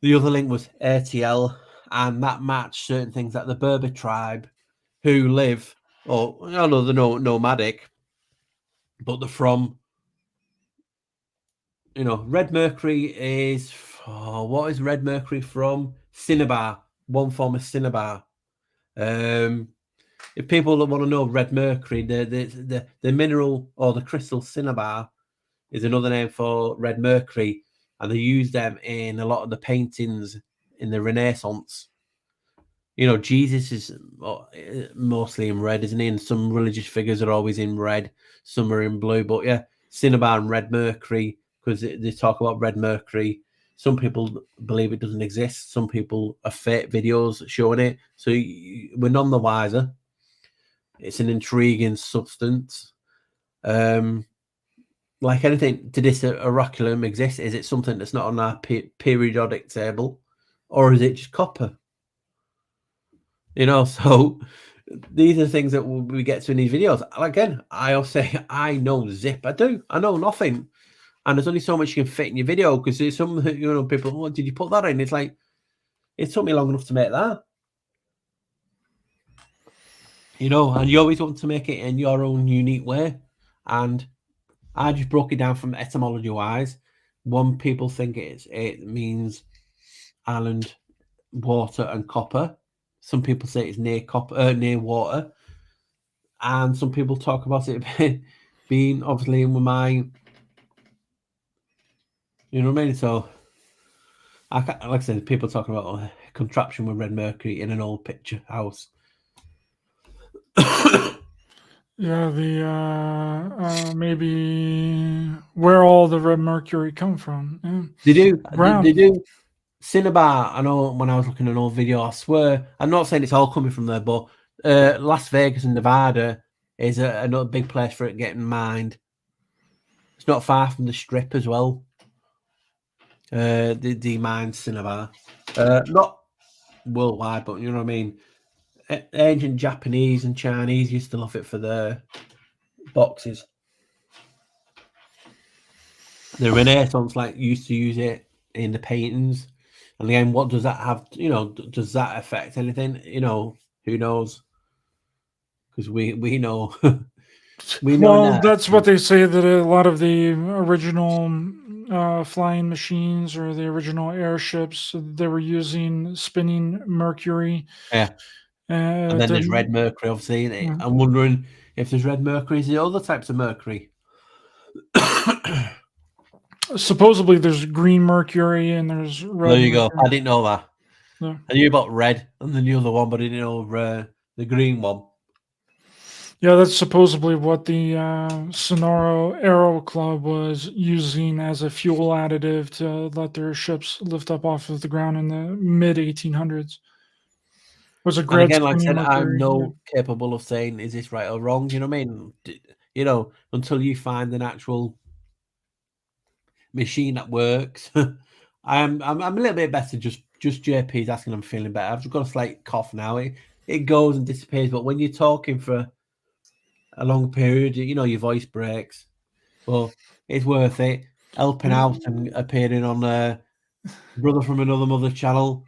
the other link was ATL, and that matched certain things that the Berber tribe who live, or I know they're nomadic, but they're from, you know, Red Mercury is, what is Red Mercury from? Cinnabar, one form of Cinnabar. If people want to know red mercury, the mineral or the crystal cinnabar is another name for red mercury, and they use them in a lot of the paintings in the Renaissance. You know, Jesus is mostly in red, isn't he? And some religious figures are always in red, some are in blue. But yeah, cinnabar and red mercury, because they talk about red mercury. Some people believe it doesn't exist. Some people are fake videos showing it. So we're none the wiser. It's an intriguing substance. Like anything, did this oraculum exist? Is it something that's not on our periodic table, or is it just copper? You know, so these are things that we get to in these videos. Again, I'll say I know zip. I know nothing, and there's only so much you can fit in your video because there's some, you know, people. What did you put that in? It's like it took me long enough to make that. You know, and you always want to make it in your own unique way, and I just broke it down from etymology wise. One people think it means island, water, and copper. Some people say it's near copper, near water, and some people talk about it being obviously in my, you know what I mean. So, like I said, people talking about a contraption with red mercury in an old picture house. Yeah, the maybe where all the red mercury come from. Yeah. They do. Cinnabar, I know when I was looking at an old video, I swear, I'm not saying it's all coming from there, but Las Vegas and Nevada is another big place for it getting mined. It's not far from the Strip as well. The mined cinnabar. Not worldwide, but you know what I mean? Ancient Japanese and Chinese used to love it for their boxes. The Renaissance used to use it in the paintings. And again, what does that have? You know, does that affect anything? You know, who knows? Because we know we know. Well, now. that's what they say, that a lot of the original flying machines or the original airships, they were using spinning mercury. Yeah. And then there's red mercury, obviously. Yeah. I'm wondering if there's red mercury, is there other types of mercury? Supposedly there's green mercury and there's red. There you mercury. go. I didn't know that. Yeah. I knew about red and the other one, but I didn't know the green one. Yeah, that's supposedly what the Sonoro Aero Club was using as a fuel additive to let their ships lift up off of the ground in the mid 1800s. Was a And great again, like I said, mercury. I'm no capable of saying is this right or wrong. You know what I mean? You know, until you find an actual machine that works. I'm a little bit better. Just JP's asking, I'm feeling better. I've just got a slight cough now. It goes and disappears, but when you're talking for a long period, you know, your voice breaks. Well, it's worth it. Helping out and appearing on Brother from Another Mother channel.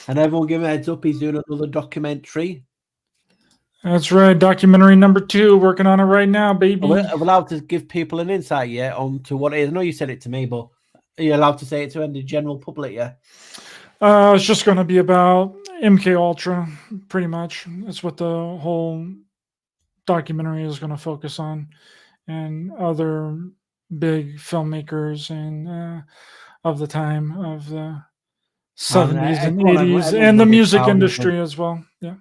And everyone give him a heads up, he's doing another documentary. That's right. Documentary number 2, working on it right now, baby. Are we allowed to give people an insight yet onto what it is? I know you said it to me, but are you allowed to say it to the general public yet? It's just going to be about MK Ultra, pretty much. That's what the whole documentary is going to focus on, and other big filmmakers and of the time of the 70s and 80s, and the music industry as well. Yeah,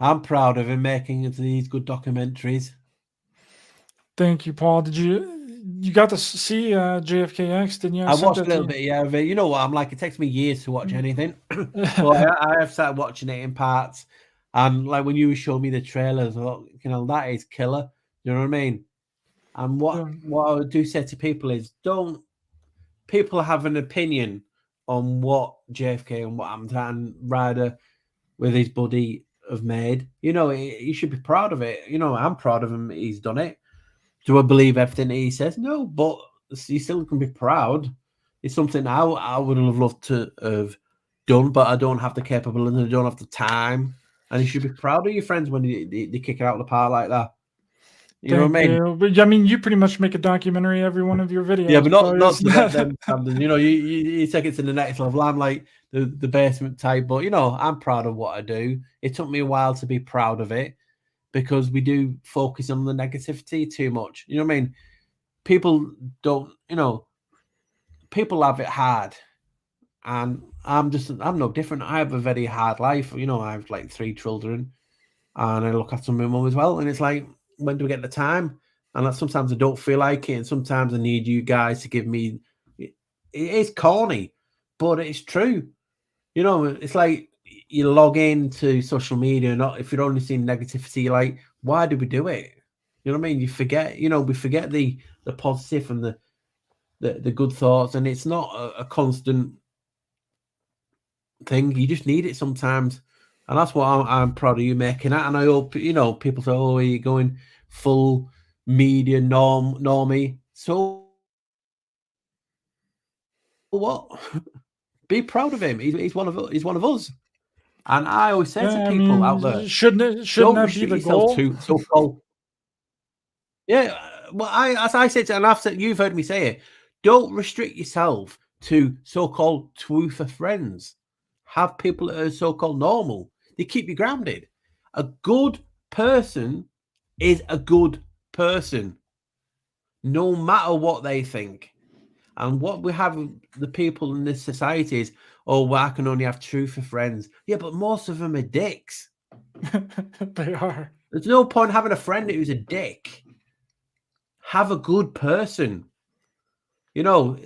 I'm proud of him making these good documentaries. Thank you, Paul. Did you got to see JFKX? Didn't you? I watched a little bit, yeah. You know what I'm like? It takes me years to watch anything, so I have started watching it in parts. And like when you showed me the trailers, you know, that is killer. You know what I mean? And what I would do say to people is, don't people have an opinion on what JFK and what and Ryder with his buddy have made? You know, he should be proud of it. You know, I'm proud of him. He's done it. Do I believe everything he says? No, but you still can be proud. It's something I would have loved to have done, but I don't have the capability and I don't have the time. And you should be proud of your friends when they kick it out of the park like that. You know what I mean? But I mean, you pretty much make a documentary every one of your videos. Yeah, but not so to them standards. You know, you take it to the next level. I'm like the basement type, but you know, I'm proud of what I do. It took me a while to be proud of it because we do focus on the negativity too much. You know what I mean? People don't, you know, people have it hard. And I'm no different. I have a very hard life. You know, I have like 3 children and I look after my mum as well. And it's like, when do we get the time? And sometimes I don't feel like it. And sometimes I need you guys to give me, it is corny, but it's true. You know, it's like you log into social media, not if you're only seeing negativity, like, why do we do it? You know what I mean? You forget, you know, we forget the positive and the good thoughts. And it's not a constant thing. You just need it sometimes, and that's what I'm proud of you making it. And I hope, you know, people say, "Oh, are you going full media normie?" So what? Be proud of him. He's one of us. He's one of us. And I always say to people out there, shouldn't don't that be restrict the yourself goal? to so-called. Yeah, well, as I said, and I've said, you've heard me say it. Don't restrict yourself to so-called truther friends. Have people that are so-called normal. They keep you grounded. A good person is a good person, no matter what they think. And what we have, the people in this society is, oh, well, I can only have truther friends. Yeah, but most of them are dicks. They are. There's no point having a friend who's a dick. Have a good person. You know,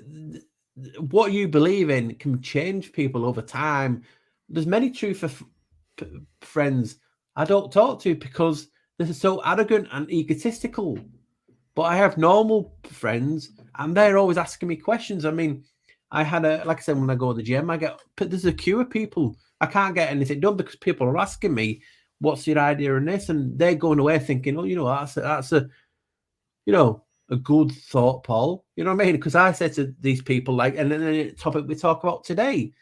what you believe in can change people over time. There's many truther friends I don't talk to because they're so arrogant and egotistical. But I have normal friends and they're always asking me questions. I mean, I had like I said, when I go to the gym, there's a queue of people. I can't get anything done because people are asking me, what's your idea on this? And they're going away thinking, oh, you know, that's a you know, a good thought, Paul. You know what I mean? Because I said to these people, like, and then the topic we talk about today,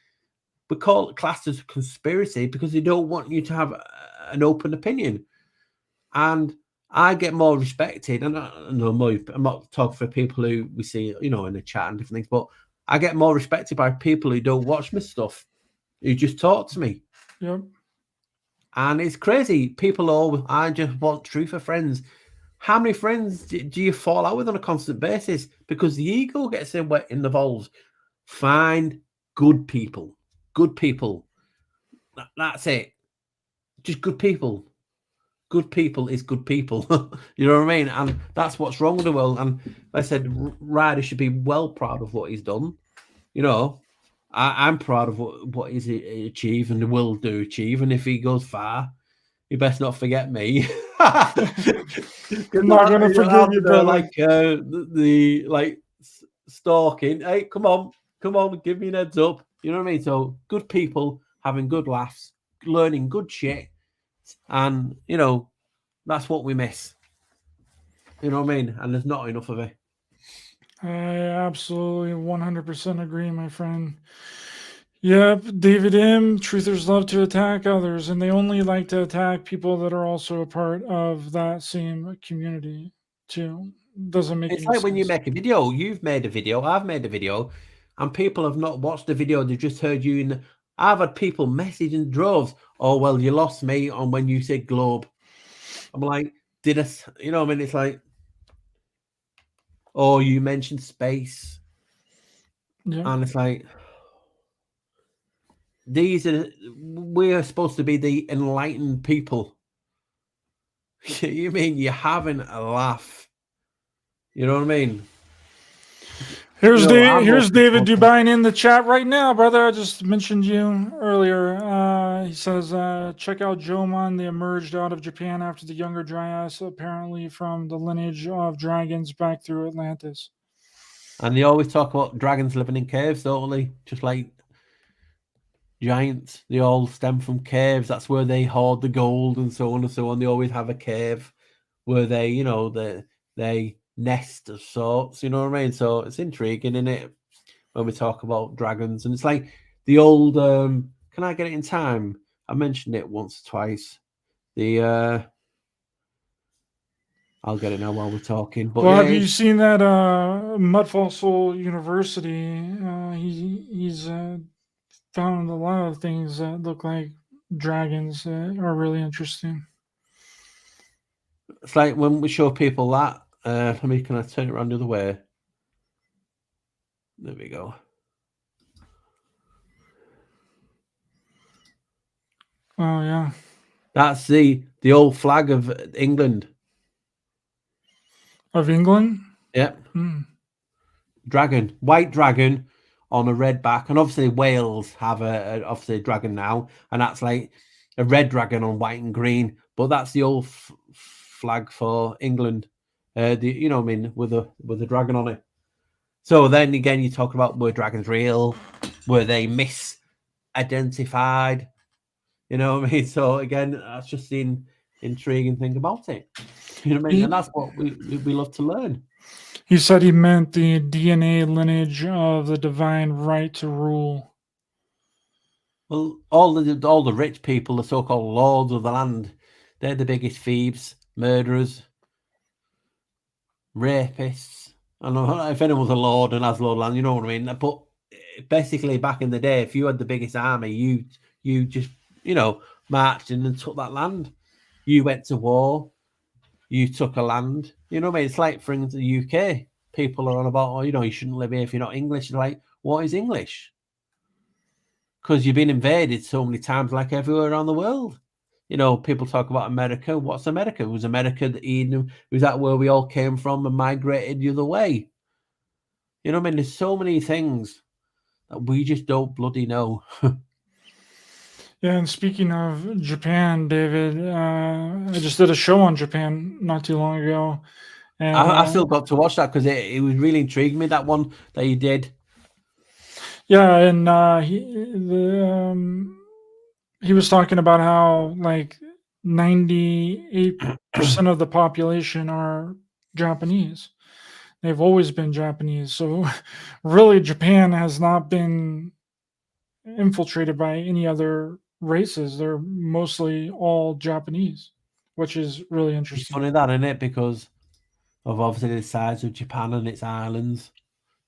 we call it classed as a conspiracy because they don't want you to have an open opinion. And I get more respected, and I'm not talking for people who we see, you know, in the chat and different things, but I get more respected by people who don't watch my stuff, who just talk to me. Yep. And it's crazy. People I just want truther friends. How many friends do you fall out with on a constant basis? Because the ego gets involved. Find good people. Good people. That's it. Just good people. Good people is good people. You know what I mean? And that's what's wrong with the world. And like I said, Ryder should be well proud of what he's done. You know, I'm proud of what he's achieved and will do achieve. And if he goes far, you best not forget me. I'm not going to forget you, brother. Like the like stalking. Hey, come on, give me an heads up. You know what I mean? So good people having good laughs, learning good shit, and you know that's what we miss. You know what I mean? And there's not enough of it. I absolutely 100% agree, my friend. Yep, David M. Truthers love to attack others, and they only like to attack people that are also a part of that same community, too. Doesn't make It's any like sense. when you make a video, you've made a video, I've made a video, and people have not watched the video, they've just heard you. I've had people message in droves, oh, well, you lost me on when you said globe. I'm like, you know what I mean? It's like, oh, you mentioned space. Yeah. And it's like, we are supposed to be the enlightened people. You mean you're having a laugh? You know what I mean? Here's David Dubine in the chat right now, brother. I just mentioned you earlier. He says, check out Jomon. They emerged out of Japan after the Younger Dryas, apparently from the lineage of dragons back through Atlantis. And they always talk about dragons living in caves, don't they? Just like giants, they all stem from caves. That's where they hoard the gold and so on and so on. They always have a cave where they, you know, they nest of sorts. You know what I mean? So it's intriguing, isn't it? When we talk about dragons, and it's like the old. Can I get it in time? I mentioned it once or twice. The I'll get it now while we're talking. But Well, yeah, have you seen that Mud Fossil University? He's found a lot of things that look like dragons that are really interesting. it's like when we show people that. Let me, can I turn it around the other way? There we go. Oh yeah, That's the old flag of England. of England. Yep. Hmm. Dragon, white dragon on a red back, and obviously Wales have a obviously a dragon now, and that's like a red dragon on white and green. But that's the old flag for England. You know what I mean, with a dragon on it. So then again, you talk about, were dragons real? Were they misidentified? You know what I mean? So again, that's just the intriguing thing about it. You know what I mean? And that's what we love to learn. He said he meant the DNA lineage of the divine right to rule. Well, all the rich people, the so-called lords of the land, they're the biggest thieves, murderers, rapists. I don't know if anyone's a lord and has lord land, you know what I mean. But basically, back in the day, if you had the biggest army, you just marched in and took that land. You went to war, you took a land. You know what I mean? It's like, for instance, the UK. People are on about, oh, you shouldn't live here if you're not English. You're like, what is English? Because you've been invaded so many times, like everywhere around the world. People talk about America. What's America? Was America the Eden? Was that where we all came from and migrated the other way? You know what I mean? There's so many things that we just don't bloody know. Yeah, and speaking of Japan, David, I just did a show on Japan not too long ago. And I still got to watch that because it was really intriguing me, that one that you did. Yeah, and he was talking about how like 98% of the population are Japanese. They've always been Japanese. So really Japan has not been infiltrated by any other races. They're mostly all Japanese, which is really It's interesting. funny that, isn't it? Because of obviously the size of Japan and its islands.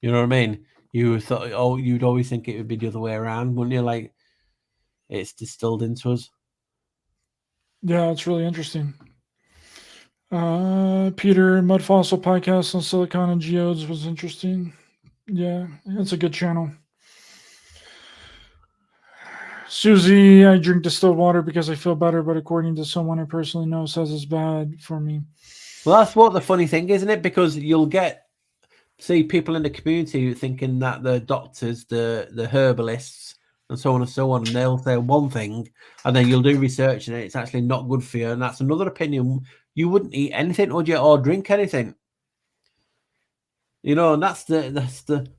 You know what I mean? You thought, you'd always think it would be the other way around, wouldn't you? Like, it's distilled into us. Yeah, it's really interesting. Peter, Mud Fossil podcast on silicon and geodes was interesting. Yeah, it's a good channel. Susie, I drink distilled water because I feel better, but according to someone I personally know, says it's bad for me. Well, that's what the funny thing, isn't it? Because you'll see people in the community thinking that the doctors, the herbalists, and so on and so on, and they'll say one thing, and then you'll do research, and it's actually not good for you, and that's another opinion. You wouldn't eat anything, would you, or drink anything? And that's the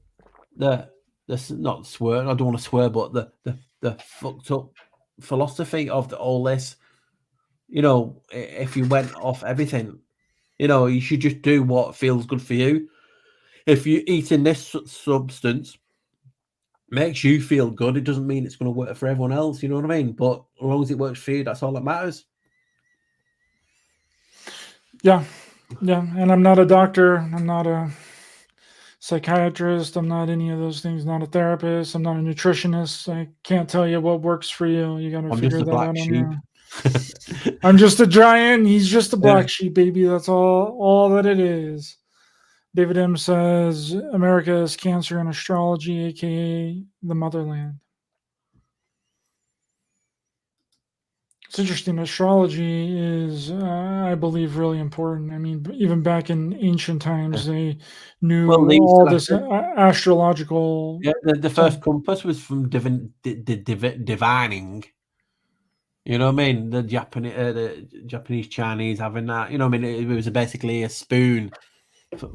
not swear. I don't want to swear, but the fucked up philosophy of all this. If you went off everything, you should just do what feels good for you. If you're eating this substance makes you feel good, it doesn't mean it's going to work for everyone else. You know what I mean? But as long as it works for you, that's all that matters. Yeah. And I'm not a doctor. I'm not a psychiatrist. I'm not any of those things. Not a therapist. I'm not a nutritionist. I can't tell you what works for you. You got to figure that out on your own. I'm just a giant. He's just a black sheep, baby. That's all that it is. David M says America is cancer in astrology, aka the motherland. It's interesting. Astrology is, I believe, really important. I mean, even back in ancient times, they knew all this astrological. Yeah, the first compass was from divining. You know what I mean? The Japanese Chinese having that. You know what I mean? It was basically a spoon,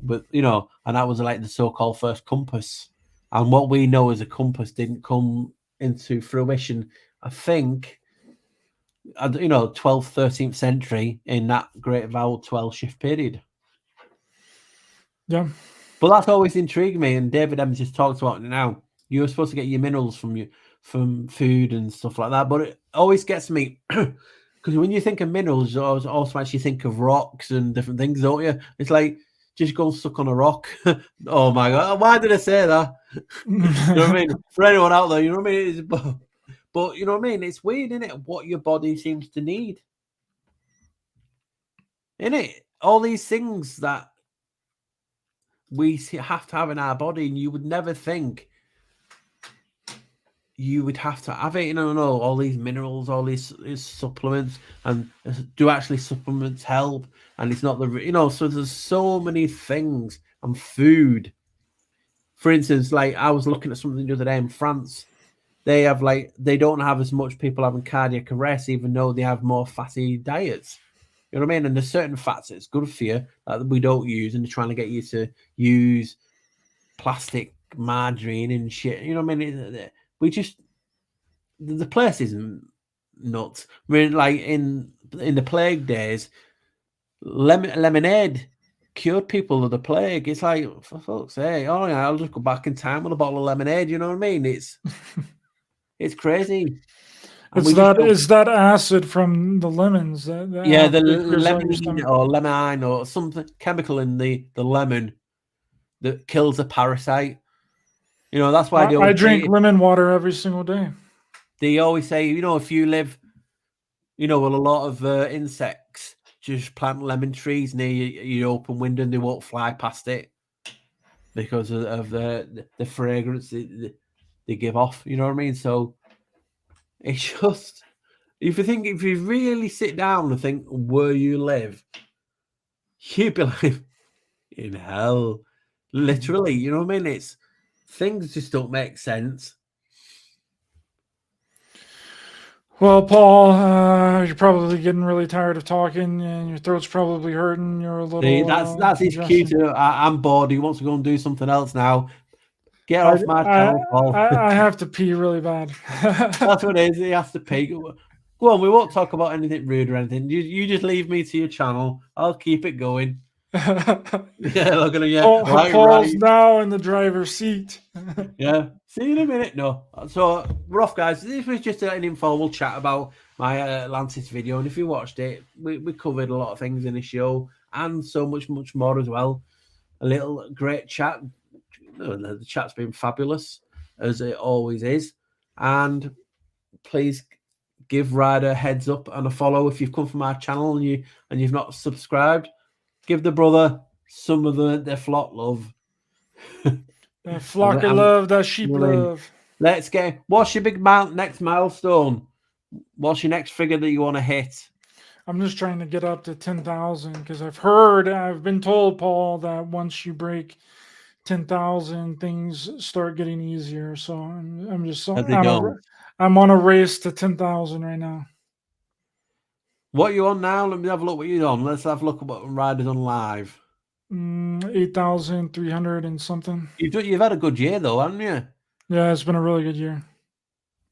but and that was like the so-called first compass. And what we know as a compass didn't come into fruition, I think, 12th, 13th century in that Great Vowel 12 shift period. Yeah. But that's always intrigued me, and David Evans just talked about it now. You're supposed to get your minerals from food and stuff like that, but it always gets me Because when you think of minerals, you also actually think of rocks and different things, don't you? It's like just go and suck on a rock. Oh my god! Why did I say that? You know what I mean? For anyone out there, you know what I mean? But you know what I mean? It's weird, isn't it? What your body seems to need, isn't it? All these things that we have to have in our body, and you would never think you would have to have it. You know, all these minerals, all these supplements, and do actually supplements help? And it's not so there's so many things, and food. For instance, like I was looking at something the other day in France. They don't have as much people having cardiac arrest, even though they have more fatty diets. You know what I mean? And there's certain fats that's good for you that we don't use, and they're trying to get you to use plastic margarine and shit. You know what I mean? The place is nuts. I mean, like in the plague days, lemonade cured people of the plague. It's like, for fuck's sake, oh yeah, I'll just go back in time with a bottle of lemonade. You know what I mean? It's crazy. It's that acid from the lemons. The lemon or lemon or something chemical in the lemon that kills a parasite. You know, that's why I drink lemon water every single day. They always say, if you live, with a lot of insects, just plant lemon trees near your open window and they won't fly past it because of the fragrance they give off. You know what I mean? So it's just, if you really sit down and think where you live, you'd be like in hell, literally. You know what I mean? Things just don't make sense. Well, Paul, you're probably getting really tired of talking, and your throat's probably hurting. You're a little. See, that's his cue to. I'm bored. He wants to go and do something else now. Get off my channel, Paul. I have to pee really bad. That's what it is. He has to pee. Go on. We won't talk about anything rude or anything. You just leave me to your channel. I'll keep it going. Paul's now in the driver's seat. Yeah. See you in a minute. No. So we're off, guys. This was just an informal chat about my Atlantis video, and if you watched it, we covered a lot of things in the show and so much more as well. A little great chat. The chat's been fabulous, as it always is. And please give Ryder a heads up and a follow if you've come from our channel and you've not subscribed. Give the brother some of their flock love. That flock of love, that sheep love. Let's get. What's your big next milestone? What's your next figure that you want to hit? I'm just trying to get up to 10,000 because I've been told, Paul, that once you break 10,000, things start getting easier. So I'm on a race to 10,000 right now. What are you on now? Let me have a look what you're on. Let's have a look at what Ryder's on live. 8,300 and something. You've had a good year though, haven't you? Yeah, it's been a really good year.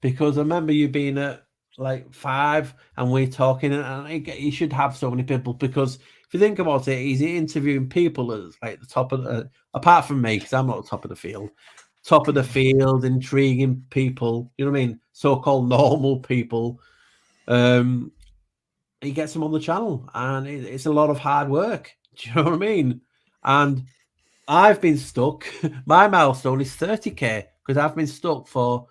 Because I remember you being at like 5 and we're talking, and you should have so many people, because if you think about it, he's interviewing people at like the top of apart from me, because I'm not at the top of the field, intriguing people, you know what I mean? So-called normal people. He gets them on the channel, and it's a lot of hard work. Do you know what I mean? And I've been stuck. My milestone is 30k because I've been stuck for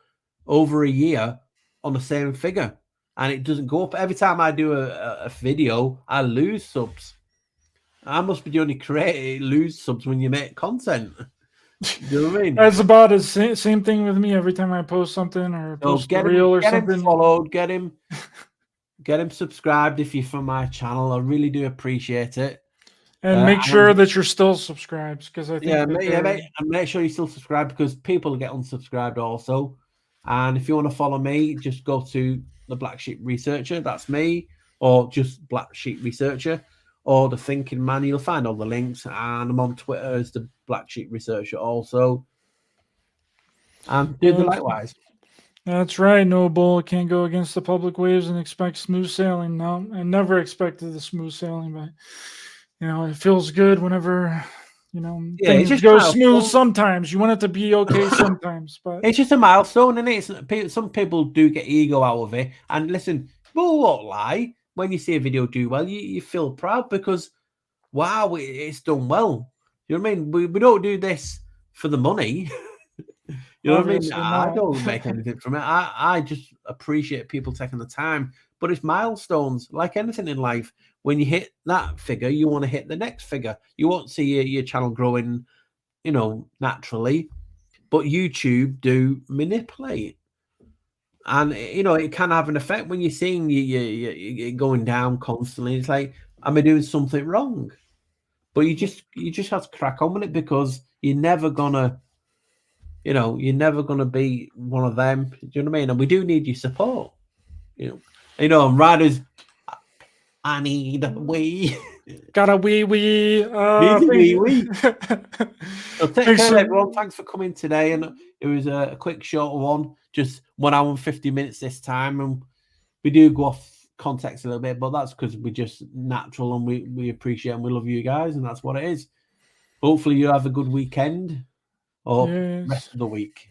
over a year on the same figure, and it doesn't go up. Every time I do a video, I lose subs. I must be the only creator lose subs when you make content. You know what I mean? That's about the same thing with me. Every time I post something or post a reel or something, get him followed, get him subscribed if you're from my channel. I really do appreciate it. And make sure that you're still subscribed, because I think make sure you still subscribe, because people get unsubscribed also. And if you want to follow me, just go to the Black Sheep Researcher. That's me, or just Black Sheep Researcher, or the Thinking Man. You'll find all the links. And I'm on Twitter as the Black Sheep Researcher also. And do the likewise. That's right. No bull can't go against the public waves and expect smooth sailing. No, I never expected the smooth sailing, but it feels good whenever things go smooth. Sometimes you want it to be okay sometimes, but it's just a milestone, and some people do get ego out of it. And listen, we won't lie. when you see a video do well, you feel proud because, wow, it's done well. You know what I mean? We don't do this for the money. You know what I mean? Obviously I not. don't make anything from it. I just appreciate people taking the time. But it's milestones, like anything in life. When you hit that figure, you want to hit the next figure. You won't see your channel growing, you know, naturally. But YouTube do manipulate. And, you know, it can have an effect when you're seeing you going down constantly. It's like, am I doing something wrong? But you just have to crack on with it because you're never gonna, you know, you're never gonna be one of them. Do you know what I mean? And we do need your support. And Ryder's, I need a wee. Got a wee. Need a wee. So take Thanks care, everyone. Thanks for coming today. And it was a quick, short one, just 1 hour and 50 minutes this time. And we do go off context a little bit, but that's because we're just natural and we appreciate and we love you guys, and that's what it is. Hopefully you have a good weekend or rest of the week.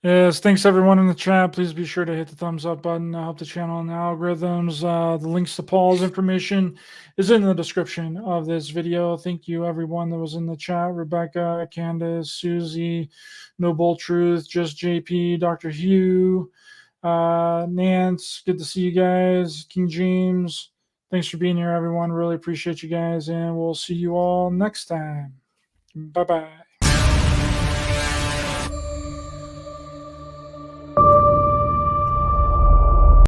Yes, thanks everyone in the chat. Please be sure to hit the thumbs up button to help the channel and the algorithms. The links to Paul's information is in the description of this video. Thank you everyone that was in the chat. Rebecca, Candace, Susie, Noble Truth, Just JP, Dr. Hugh, Nance, good to see you guys. King James, thanks for being here everyone. Really appreciate you guys, and we'll see you all next time. Bye-bye.